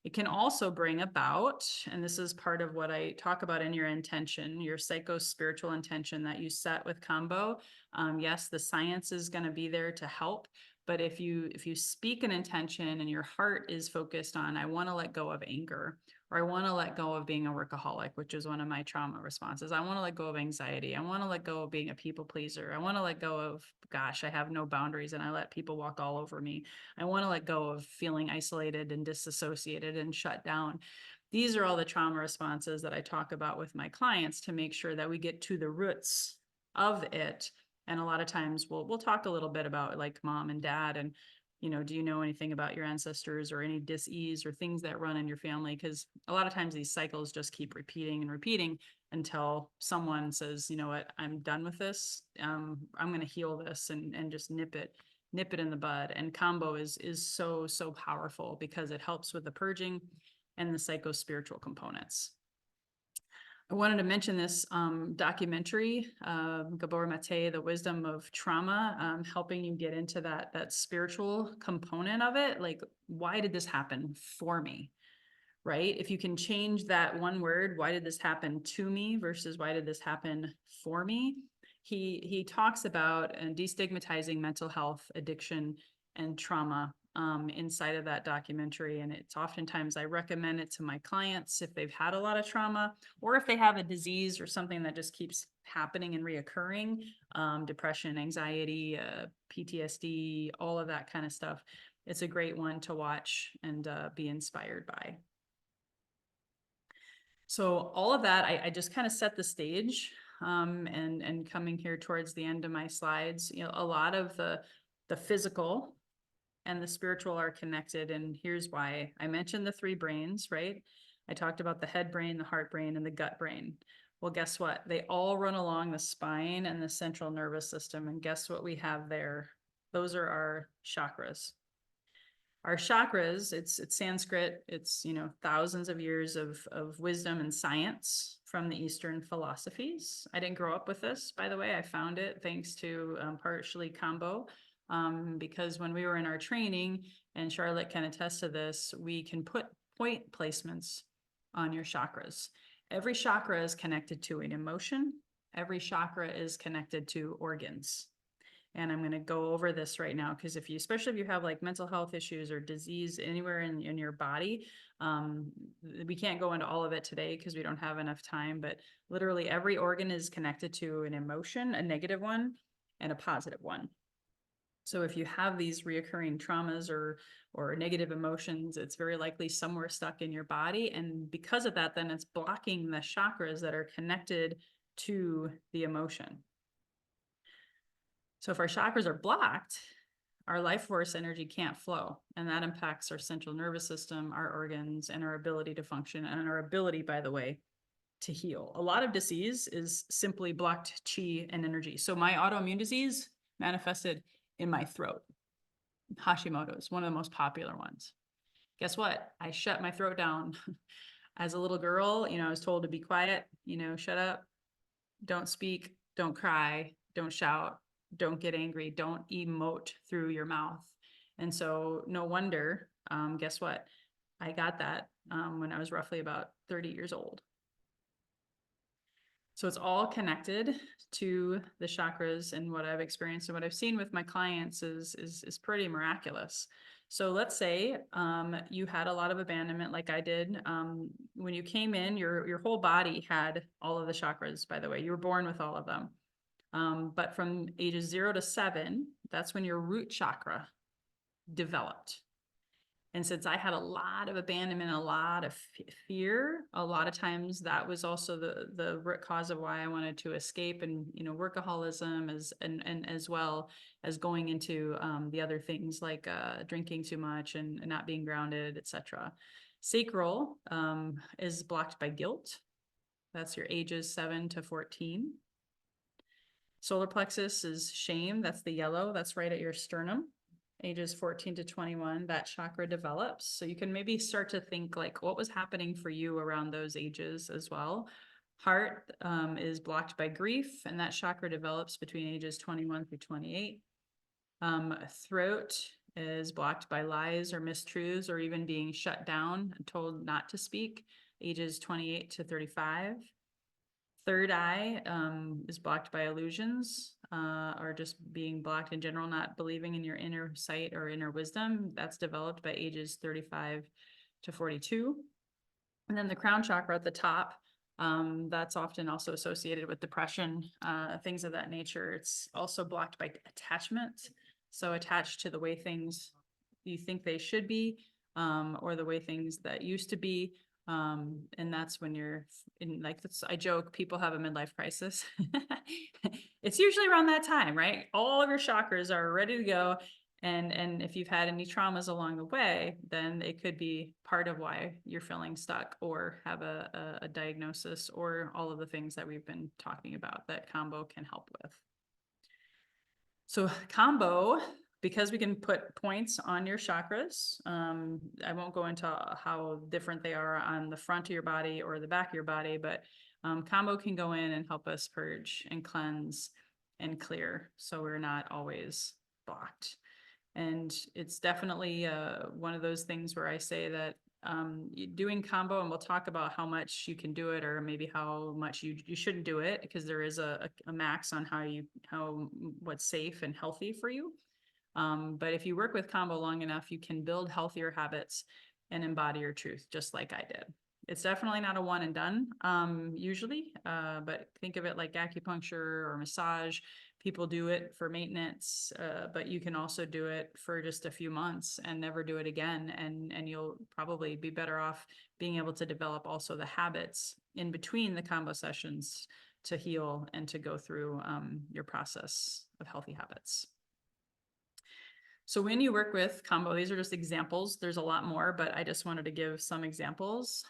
It can also bring about, and this is part of what I talk about in your intention, your psycho-spiritual intention that you set with Kambo. Yes, the science is going to be there to help, but if you speak an intention and your heart is focused on, I want to let go of anger, or I want to let go of being a workaholic, which is one of my trauma responses. I want to let go of anxiety. I want to let go of being a people pleaser. I want to let go of, gosh, I have no boundaries and I let people walk all over me. I want to let go of feeling isolated and disassociated and shut down. These are all the trauma responses that I talk about with my clients to make sure that we get to the roots of it. And a lot of times we'll talk a little bit about like mom and dad, and do you know anything about your ancestors or any dis-ease or things that run in your family? Because a lot of times these cycles just keep repeating and repeating until someone says, you know what, I'm done with this. I'm going to heal this and just nip it in the bud. And Kambo is so powerful because it helps with the purging and the psycho-spiritual components. I wanted to mention this documentary, Gabor Mate, The Wisdom of Trauma, helping you get into that spiritual component of it. Like, why did this happen for me? Right? If you can change that one word, why did this happen to me versus why did this happen for me? He talks about destigmatizing mental health, addiction, and trauma inside of that documentary. And it's oftentimes I recommend it to my clients if they've had a lot of trauma, or if they have a disease or something that just keeps happening and reoccurring, depression, anxiety, PTSD, all of that kind of stuff. It's a great one to watch and be inspired by. So all of that, I just kind of set the stage, and coming here towards the end of my slides, a lot of the physical and the spiritual are connected. And here's why. I mentioned the three brains, right? I talked about the head brain, the heart brain, and the gut brain. Well, guess what? They all run along the spine and the central nervous system. And guess what we have there? Those are our chakras. Our chakras, it's Sanskrit, it's thousands of years of wisdom and science from the Eastern philosophies. I didn't grow up with this, by the way. I found it thanks to partially Kambo, because when we were in our training, and Charlotte can attest to this, we can put point placements on your chakras. Every chakra is connected to an emotion. Every chakra is connected to organs. And I'm going to go over this right now because especially if you have like mental health issues or disease anywhere in your body, we can't go into all of it today because we don't have enough time, but literally every organ is connected to an emotion, a negative one and a positive one. So if you have these reoccurring traumas or negative emotions, it's very likely somewhere stuck in your body. And because of that, then it's blocking the chakras that are connected to the emotion. So if our chakras are blocked, our life force energy can't flow, and that impacts our central nervous system, our organs, and our ability to function, and our ability, by the way, to heal. A lot of disease is simply blocked chi and energy. So my autoimmune disease manifested in my throat. Hashimoto's, one of the most popular ones. Guess what? I shut my throat down. As a little girl, I was told to be quiet, shut up, don't speak, don't cry, don't shout, don't get angry, don't emote through your mouth. And so no wonder, guess what? I got that when I was roughly about 30 years old. So it's all connected to the chakras, and what I've experienced and what I've seen with my clients is pretty miraculous. So let's say you had a lot of abandonment like I did. When you came in, your whole body had all of the chakras, by the way. You were born with all of them. But from ages 0 to 7, that's when your root chakra developed. And since I had a lot of abandonment, a lot of fear, a lot of times that was also the root cause of why I wanted to escape, and workaholism and as well as going into the other things like drinking too much and not being grounded, etc. Sacral is blocked by guilt. That's your ages 7 to 14. Solar plexus is shame. That's the yellow. That's right at your sternum. Ages 14 to 21, that chakra develops. So you can maybe start to think like what was happening for you around those ages as well. Heart is blocked by grief, and that chakra develops between ages 21 through 28. Throat is blocked by lies or mistruths, or even being shut down and told not to speak, ages 28 to 35. Third eye is blocked by illusions, or just being blocked in general, not believing in your inner sight or inner wisdom. That's developed by ages 35 to 42. And then the crown chakra at the top, that's often also associated with depression, things of that nature. It's also blocked by attachment. So attached to the way things you think they should be, or the way things that used to be. And that's when you're in, like, I joke, people have a midlife crisis. It's usually around that time, right? All of your chakras are ready to go. And if you've had any traumas along the way, then it could be part of why you're feeling stuck, or have a diagnosis, or all of the things that we've been talking about that Kambo can help with. So Kambo, because we can put points on your chakras, I won't go into how different they are on the front of your body or the back of your body, but Kambo can go in and help us purge and cleanse and clear, so we're not always blocked. And it's definitely one of those things where I say that doing Kambo, and we'll talk about how much you can do it, or maybe how much you shouldn't do it, because there is a max on what's safe and healthy for you. But if you work with Kambo long enough, you can build healthier habits and embody your truth, just like I did. It's definitely not a one and done, usually, but think of it like acupuncture or massage. People do it for maintenance, but you can also do it for just a few months and never do it again. And you'll probably be better off being able to develop also the habits in between the Kambo sessions to heal and to go through your process of healthy habits. So when you work with Kambo, these are just examples. There's a lot more, but I just wanted to give some examples.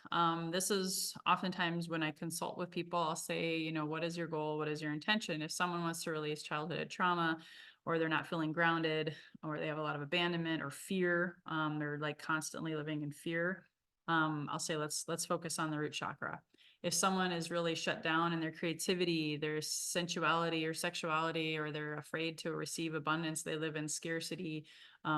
This is oftentimes when I consult with people, I'll say, what is your goal? What is your intention? If someone wants to release childhood trauma, or they're not feeling grounded, or they have a lot of abandonment or fear, they're like constantly living in fear, I'll say, let's focus on the root chakra. If someone is really shut down in their creativity, their sensuality or sexuality, or they're afraid to receive abundance, they live in scarcity,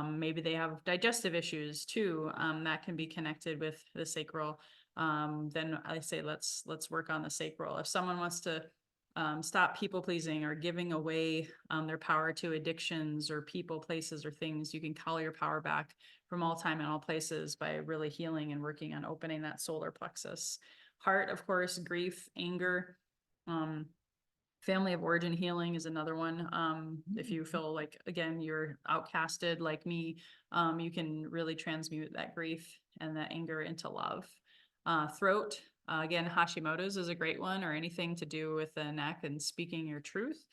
maybe they have digestive issues too, that can be connected with the sacral, then I say, let's work on the sacral. If someone wants to stop people pleasing or giving away their power to addictions or people, places, or things, you can call your power back from all time and all places by really healing and working on opening that solar plexus. Heart, of course, grief, anger, family of origin healing is another one. If you feel like, again, you're outcasted like me, you can really transmute that grief and that anger into love. Throat, again, Hashimoto's is a great one, or anything to do with the neck and speaking your truth.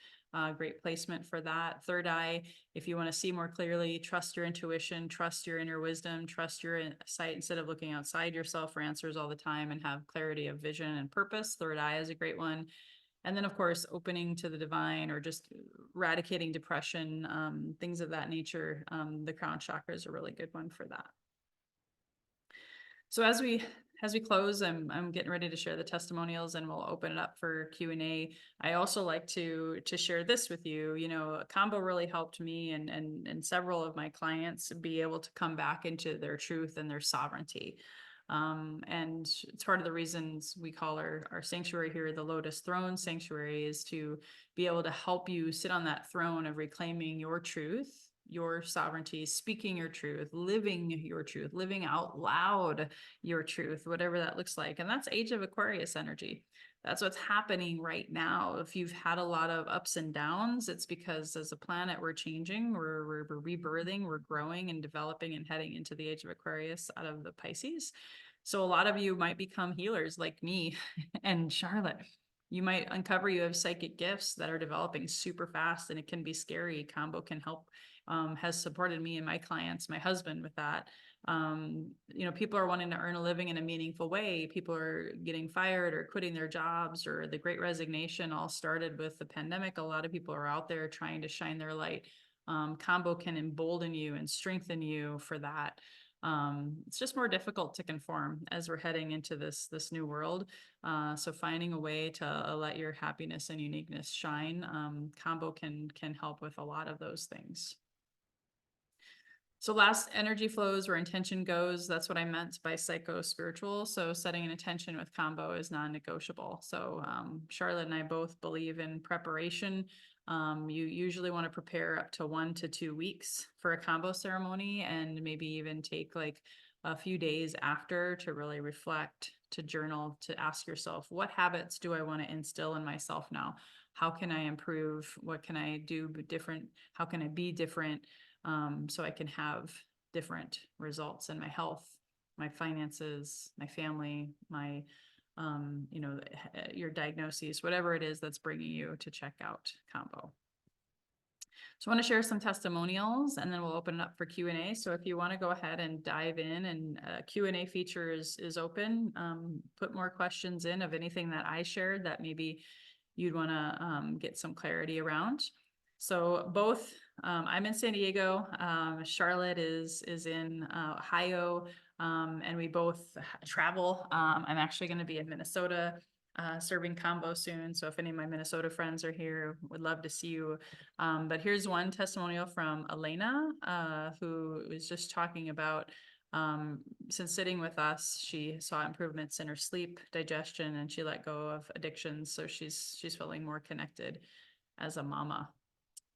Great placement for that. Third eye, if you want to see more clearly, trust your intuition, trust your inner wisdom, trust your sight instead of looking outside yourself for answers all the time, and have clarity of vision and purpose. Third eye is a great one. And then, of course, opening to the divine, or just eradicating depression, things of that nature. The crown chakra is a really good one for that. So as we close, I'm getting ready to share the testimonials, and we'll open it up for Q&A. I also like to share this with you. Kambo really helped me and several of my clients be able to come back into their truth and their sovereignty. And it's part of the reasons we call our sanctuary here the Lotus Throne Sanctuary, is to be able to help you sit on that throne of reclaiming your truth your sovereignty, speaking your truth, living out loud your truth, whatever that looks like. And that's Age of Aquarius energy. That's what's happening right now. If you've had a lot of ups and downs, it's because as a planet, we're changing, we're rebirthing, we're growing and developing and heading into the Age of Aquarius out of the Pisces. So a lot of you might become healers like me and Charlotte. You might uncover you have psychic gifts that are developing super fast, and it can be scary. Kambo can help, has supported me and my clients, my husband with that. People are wanting to earn a living in a meaningful way. People are getting fired or quitting their jobs, or the Great Resignation all started with the pandemic. A lot of people are out there trying to shine their light. Kambo can embolden you and strengthen you for that. It's just more difficult to conform as we're heading into this new world. So finding a way to let your happiness and uniqueness shine, Kambo can help with a lot of those things. So last, energy flows where intention goes. That's what I meant by psycho-spiritual. So setting an intention with Kambo is non-negotiable. So Charlotte and I both believe in preparation. You usually want to prepare up to 1 to 2 weeks for a Kambo ceremony, and maybe even take like a few days after to really reflect, to journal, to ask yourself, what habits do I want to instill in myself now? How can I improve? What can I do different? How can I be different? So I can have different results in my health, my finances, my family, my, your diagnoses, whatever it is that's bringing you to check out Kambo. So I want to share some testimonials, and then we'll open it up for Q&A. So if you want to go ahead and dive in, and Q&A feature is open, put more questions in of anything that I shared that maybe you'd want to get some clarity around. So both, I'm in San Diego, Charlotte is in Ohio, and we both travel. I'm actually going to be in Minnesota serving Kambo soon. So if any of my Minnesota friends are here, would love to see you. But here's one testimonial from Elena, who was just talking about, since sitting with us, she saw improvements in her sleep, digestion, and she let go of addictions. So she's feeling more connected as a mama.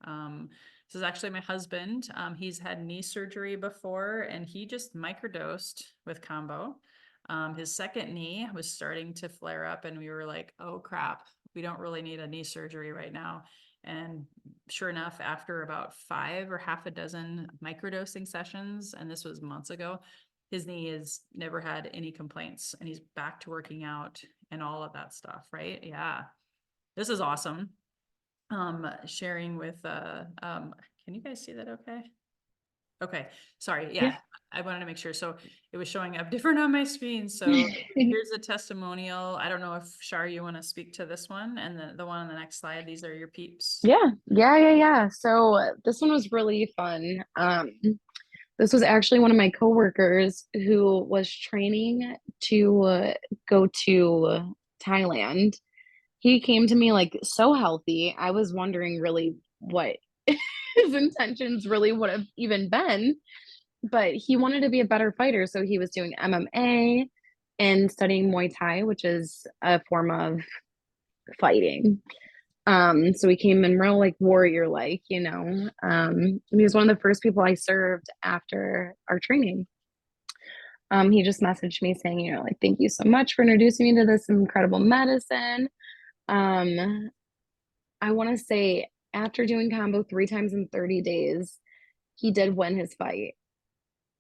This is actually my husband. He's had knee surgery before, and he just microdosed with Kambo. His second knee was starting to flare up, and we were like, oh crap, we don't really need a knee surgery right now. And sure enough, after about 5 or half a dozen microdosing sessions, and this was months ago, his knee has never had any complaints, and he's back to working out and all of that stuff, right? Yeah, this is awesome. Sharing with, can you guys see that okay? Okay, sorry, yeah. I wanted to make sure. So it was showing up different on my screen. So here's a testimonial. I don't know if Char, you want to speak to this one, and the one on the next slide. These are your peeps. Yeah. So this one was really fun. This was actually one of my coworkers who was training to go to Thailand. He came to me like so healthy. I was wondering really what his intentions really would have even been, but he wanted to be a better fighter. So he was doing MMA and studying Muay Thai, which is a form of fighting. So he came in real like warrior like, he was one of the first people I served after our training. He just messaged me saying, like, thank you so much for introducing me to this incredible medicine. I want to say after doing Kambo 3 times in 30 days, he did win his fight.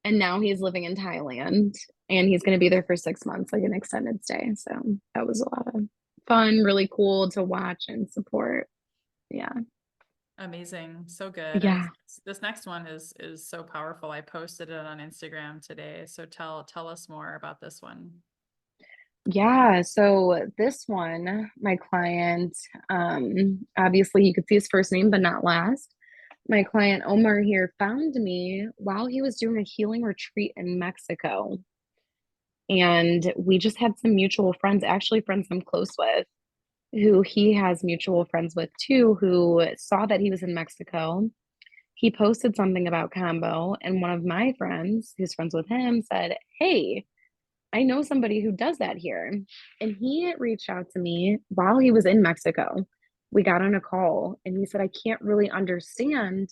And now he's living in Thailand, and he's going to be there for 6 months, like an extended stay. So that was a lot of fun, really cool to watch and support. Yeah. Amazing. So good. Yeah. And this next one is so powerful. I posted it on Instagram today. So tell us more about this one. Yeah, so this one, my client, obviously you could see his first name, but not last. My client Omar here found me while he was doing a healing retreat in Mexico. And we just had some mutual friends, actually friends I'm close with, who he has mutual friends with too, who saw that he was in Mexico. He posted something about Kambo, and one of my friends, who's friends with him, said, hey, I know somebody who does that here. And he reached out to me while he was in Mexico. We got on a call, and he said, I can't really understand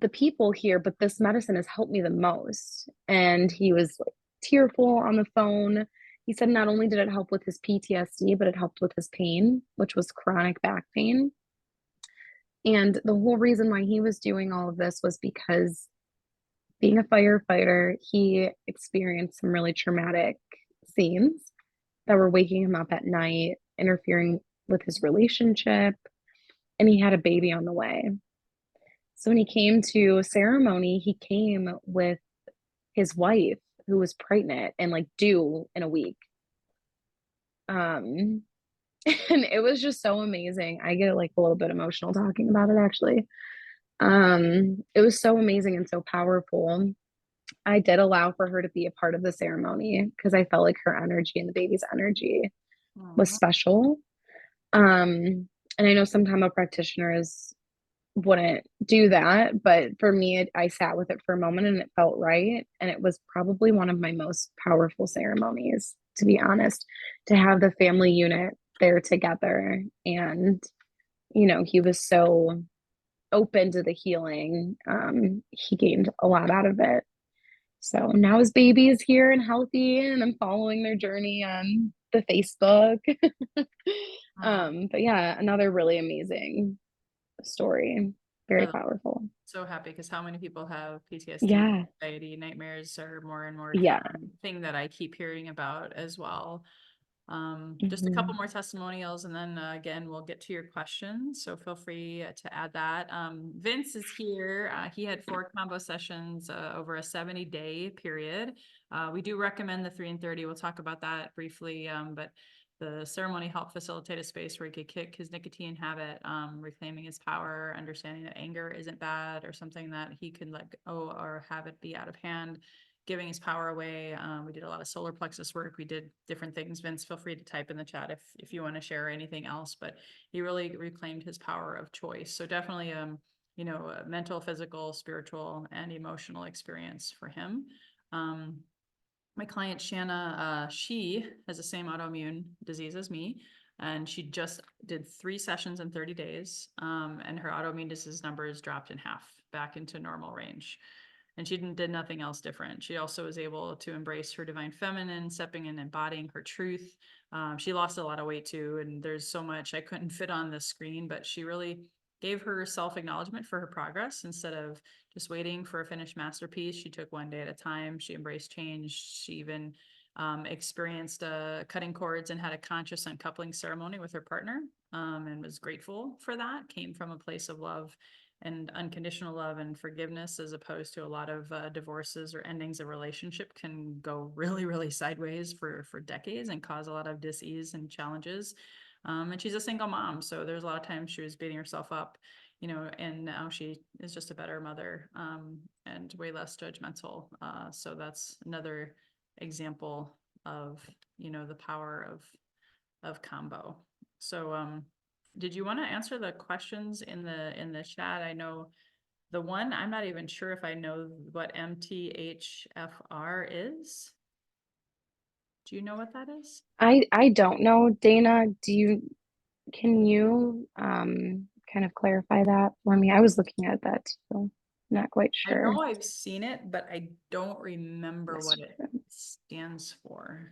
the people here, but this medicine has helped me the most. And he was like tearful on the phone. He said not only did it help with his PTSD, but it helped with his pain, which was chronic back pain. And the whole reason why he was doing all of this was because being a firefighter, he experienced some really traumatic scenes that were waking him up at night, interfering with his relationship, and he had a baby on the way. So when he came to a ceremony, he came with his wife who was pregnant and like due in a week. Um, and it was just so amazing. I get like a little bit emotional talking about it actually. It was so amazing and so powerful. I did allow for her to be a part of the ceremony because I felt like her energy and the baby's energy was Mhm. special. And I know sometimes a practitioner wouldn't do that, but for me, I sat with it for a moment and it felt right. And it was probably one of my most powerful ceremonies, to be honest, to have the family unit there together. And, he was so open to the healing. He gained a lot out of it. So now his baby is here and healthy, and I'm following their journey on the Facebook. Oh, But yeah, another really amazing story. Very I powerful. so happy because how many people have PTSD, Yeah. anxiety, nightmares are more and more Yeah. common thing that I keep hearing about as well. Just a couple Mhm. more testimonials and then again, we'll get to your questions. So feel free to add that. Vince is here. He had 4 combo sessions over a 70-day period. We do recommend the 3 and 30. We'll talk about that briefly. But the ceremony helped facilitate a space where he could kick his nicotine habit, reclaiming his power, understanding that anger isn't bad or something that he could let go or have it be out of hand, giving his power away. We did a lot of solar plexus work. We did different things. Vince, feel free to type in the chat if you want to share anything else, but he really reclaimed his power of choice. So definitely, a mental, physical, spiritual, and emotional experience for him. My client Shanna, she has the same autoimmune disease as me, and she just did 3 sessions in 30 days, and her autoimmune disease numbers dropped in half back into normal range. And she did nothing else different. She also was able to embrace her divine feminine, stepping in, embodying her truth. She lost a lot of weight too, and there's so much I couldn't fit on the screen, but she really gave her self acknowledgement for her progress instead of just waiting for a finished masterpiece. She took one day at a time. She embraced change. She even experienced cutting cords and had a conscious uncoupling ceremony with her partner, and was grateful for that. Came from a place of love and unconditional love and forgiveness, as opposed to a lot of divorces or endings of relationship can go really, really sideways for decades and cause a lot of dis-ease and challenges. And she's a single mom, so there's a lot of times she was beating herself up, and now she is just a better mother, and way less judgmental. So that's another example of, the power of combo. So did you want to answer the questions in the chat? I know the one, I'm not even sure if I know what MTHFR is. Do you know what that is? I don't know, Dana. Can you kind of clarify that for me? I was looking at that, so not quite I sure. know I've seen it, but I don't remember what it Mister- stands for.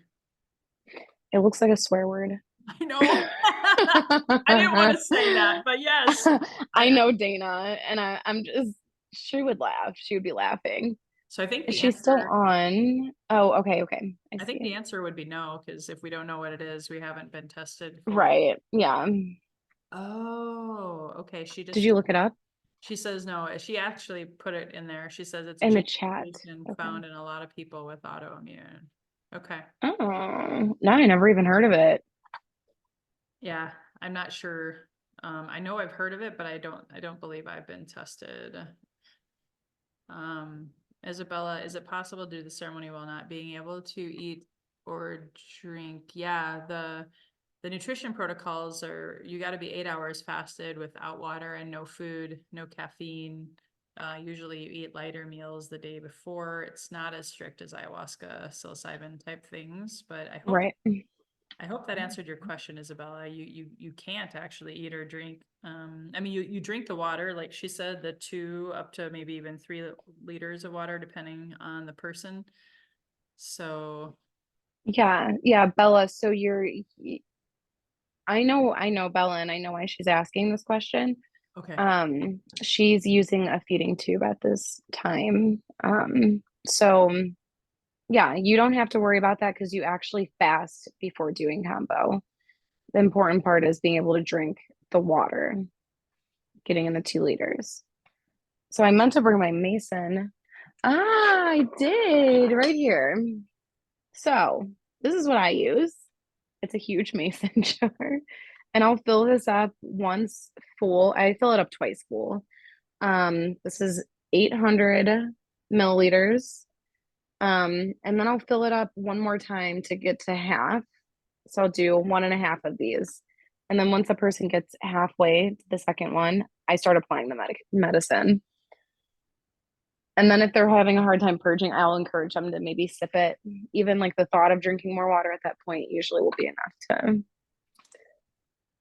It looks like a swear word. I know. I didn't want to say that, but yes. I know Dana, and I'm just, she would laugh. She would be laughing. So I think Is the she still answer, on? Oh, okay, okay. I I think see. the answer would be no, because if we don't know what it is, we haven't been tested for. Right. Yeah. Oh, okay. Did you look it up She says no. She actually put it in there. She says it's a in the genetic chat? mutation Okay. found in a lot of people with autoimmune. Okay. Oh, no, I never even heard of it. Yeah, I'm not sure. I know I've heard of it, but I don't believe I've been tested. Um, Isabella, is it possible to do the ceremony while not being able to eat or drink? Yeah, the nutrition protocols are, you got to be 8 hours fasted without water and no food, no caffeine. Usually you eat lighter meals the day before. It's not as strict as ayahuasca, psilocybin type things, but I hope Right. I hope that answered your question, Isabella. You can't actually eat or drink. I mean, you drink the water, like she said, the 2 up to maybe even 3 liters of water, depending on the person. So, Yeah, Bella. So I know Bella, and I know why she's asking this question. okay. She's using a feeding tube at this time. So yeah, you don't have to worry about that because you actually fast before doing combo. The important part is being able to drink the water, getting in the 2 liters. So I meant to bring my mason. Ah, I did right here. So this is what I use. It's a huge mason jar. And I'll fill this up once full. I fill it up twice full. This is 800 milliliters. And then I'll fill it up one more time to get to half. So I'll do 1.5 of these. And then once a person gets halfway to the second one, I start applying the medicine. And then if they're having a hard time purging, I'll encourage them to maybe sip it. Even like the thought of drinking more water at that point usually will be enough to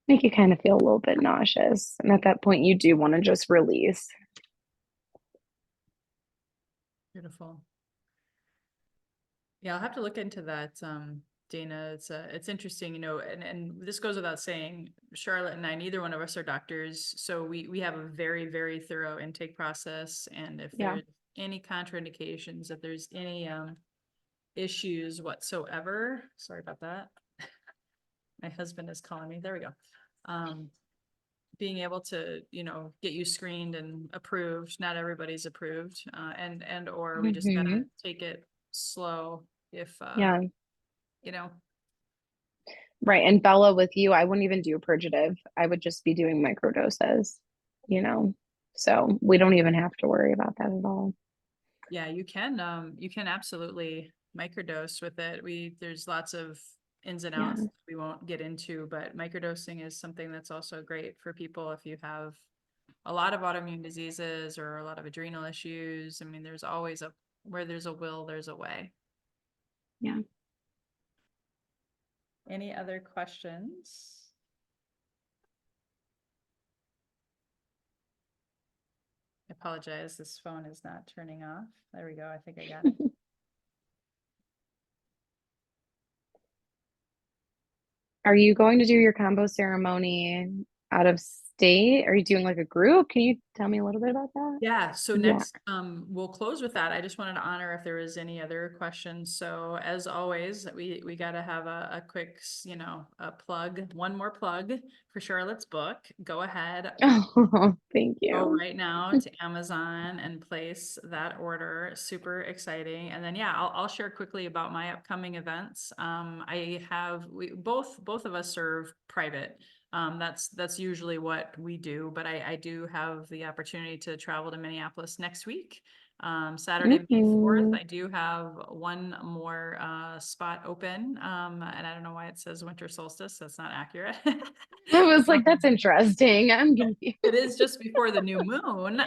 make you kind of feel a little bit nauseous. And at that point, you do want to just release. Beautiful. Yeah, I'll have to look into that, Dana. It's interesting, and this goes without saying, Charlotte and I, neither one of us are doctors, so we have a very, very thorough intake process. And if Yeah. there's any contraindications, if there's any issues whatsoever, sorry about that. My husband is calling me. There we go. Being able to, get you screened and approved. Not everybody's approved, and or we just gotta take it slow if Yeah. you know. Right. And Bella, with you, I wouldn't even do a purgative. I would just be doing microdoses, you know. So we don't even have to worry about that at all. Yeah, you can absolutely microdose with it. There's lots of ins and Yeah. outs we won't get into, but microdosing is something that's also great for people if you have a lot of autoimmune diseases or a lot of adrenal issues. I mean, there's always where there's a will, there's a way. Yeah. Any other questions? I apologize, this phone is not turning off. There we go. I think I got it. Are you going to do your combo ceremony out of state? Are you doing like a group? Can you tell me a little bit about that? Yeah, so Yeah. next, we'll close with that. I just wanted to honor if there was any other questions. So as always, we got to have a quick, a plug, one more plug for Charlotte's book. Go ahead, Oh, thank go you. right now to Amazon and place that order. Super exciting. And then, yeah, I'll share quickly about my upcoming events. We both of us serve private. That's usually what we do, but I do have the opportunity to travel to Minneapolis next week. Saturday, May 4th, Mhm. I do have one more spot open. And I don't know why it says winter solstice. That's not accurate. I was like, that's Um, interesting. I'm confused. it is just before the new moon.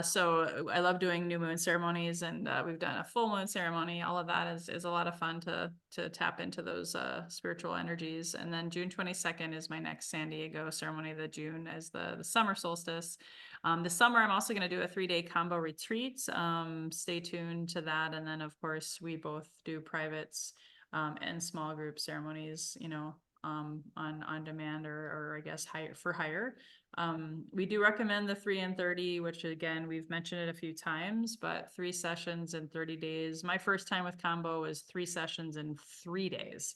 So I love doing new moon ceremonies, and we've done a full moon ceremony. All of that is a lot of fun to tap into those spiritual energies. And then June 22nd is my next San Diego ceremony. The June is the summer solstice. This summer, I'm also going to do a 3-day combo retreat. Stay tuned to that. And then, of course, we both do privates and small group ceremonies, on demand or I guess hire. We do recommend the 3 and 30, which again, we've mentioned it a few times, but 3 sessions in 30 days. My first time with combo was 3 sessions in 3 days.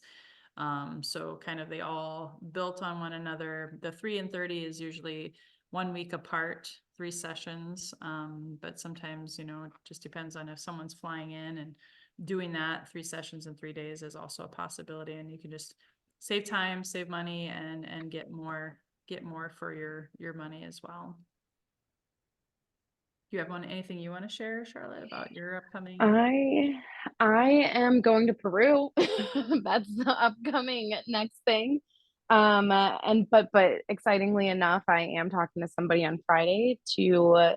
So kind of they all built on one another. The 3 and 30 is usually 1 week apart, 3 sessions. But sometimes, it just depends on if someone's flying in, and doing that 3 sessions in 3 days is also a possibility. And you can just save time, save money, and get more for your money as well. Do you have anything you want to share, Charlotte, about your upcoming? I am going to Peru. That's the upcoming next thing. And but excitingly enough, I am talking to somebody on Friday to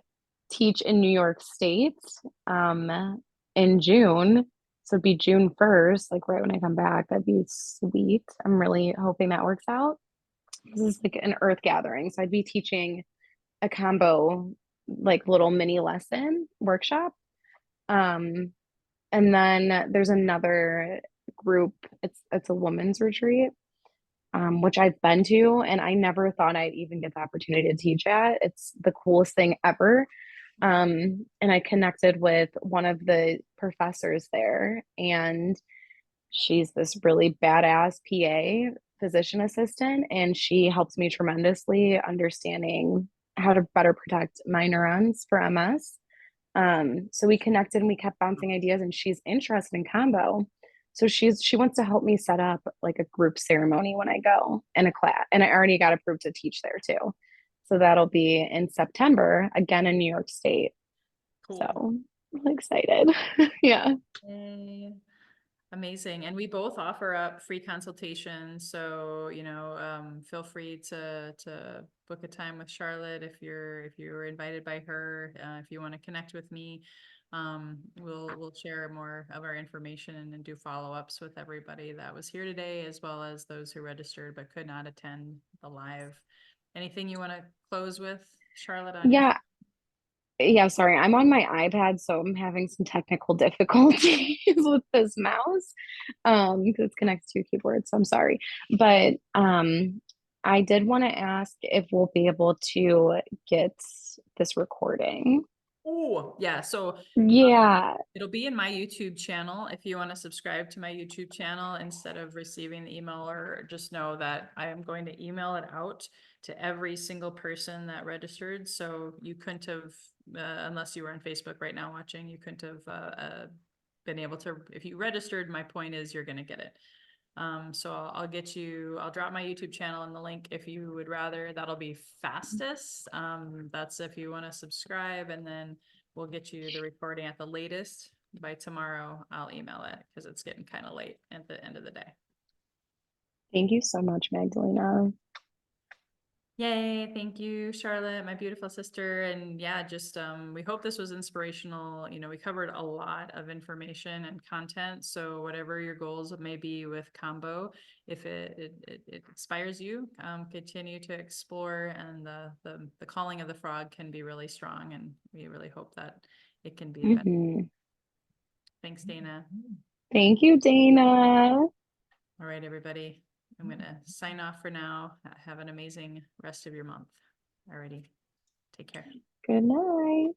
teach in New York State in June. So it'd be June 1st, like right when I come back. That'd be sweet. I'm really hoping that works out. This is like an earth gathering. So I'd be teaching a combo, like little mini lesson workshop. Um, and then there's another group. It's a women's retreat, which I've been to, and I never thought I'd even get the opportunity to teach at. It's the coolest thing ever. And I connected with one of the professors there, and she's this really badass PA, physician assistant, and she helped me tremendously understanding how to better protect my neurons for MS. So we connected and we kept bouncing ideas, and she's interested in combo. So she wants to help me set up like a group ceremony when I go in a class, and I already got approved to teach there too. So that'll be in September, again in New York State. So Cool. I'm really excited. Yeah. Yay. Amazing. And we both offer up free consultations. So, feel free to book a time with Charlotte if you're invited by her. If you want to connect with me, we'll share more of our information and do follow-ups with everybody that was here today, as well as those who registered but could not attend the live. Anything you want to close with, Charlotte, on your Yeah. Yeah, sorry. I'm on my iPad, so I'm having some technical difficulties with this mouse. Because it's connected to your keyboard, so I'm sorry. But I did want to ask if we'll be able to get this recording. Oh, yeah. So Yeah. it'll be in my YouTube channel. If you want to subscribe to my YouTube channel instead of receiving the email, or just know that I am going to email it out to every single person that registered. So you couldn't have, unless you were on Facebook right now watching, you couldn't have been able to, if you registered, my point is you're going to get it. So I'll drop my YouTube channel in the link if you would rather. That'll be fastest. That's if you want to subscribe, and then we'll get you the recording at the latest by tomorrow. I'll email it because it's getting kind of late at the end of the day. Thank you so much, Magdalena. Yay, thank you, Charlotte, my beautiful sister. And yeah, just we hope this was inspirational. We covered a lot of information and content. So whatever your goals may be with Kambo, if it inspires you, continue to explore, and the calling of the frog can be really strong, and we really hope that it can be better. Thanks, Dana. Thank you, Dana. All right, everybody. I'm going to sign off for now. Have an amazing rest of your month. Alrighty. Take care. Good night.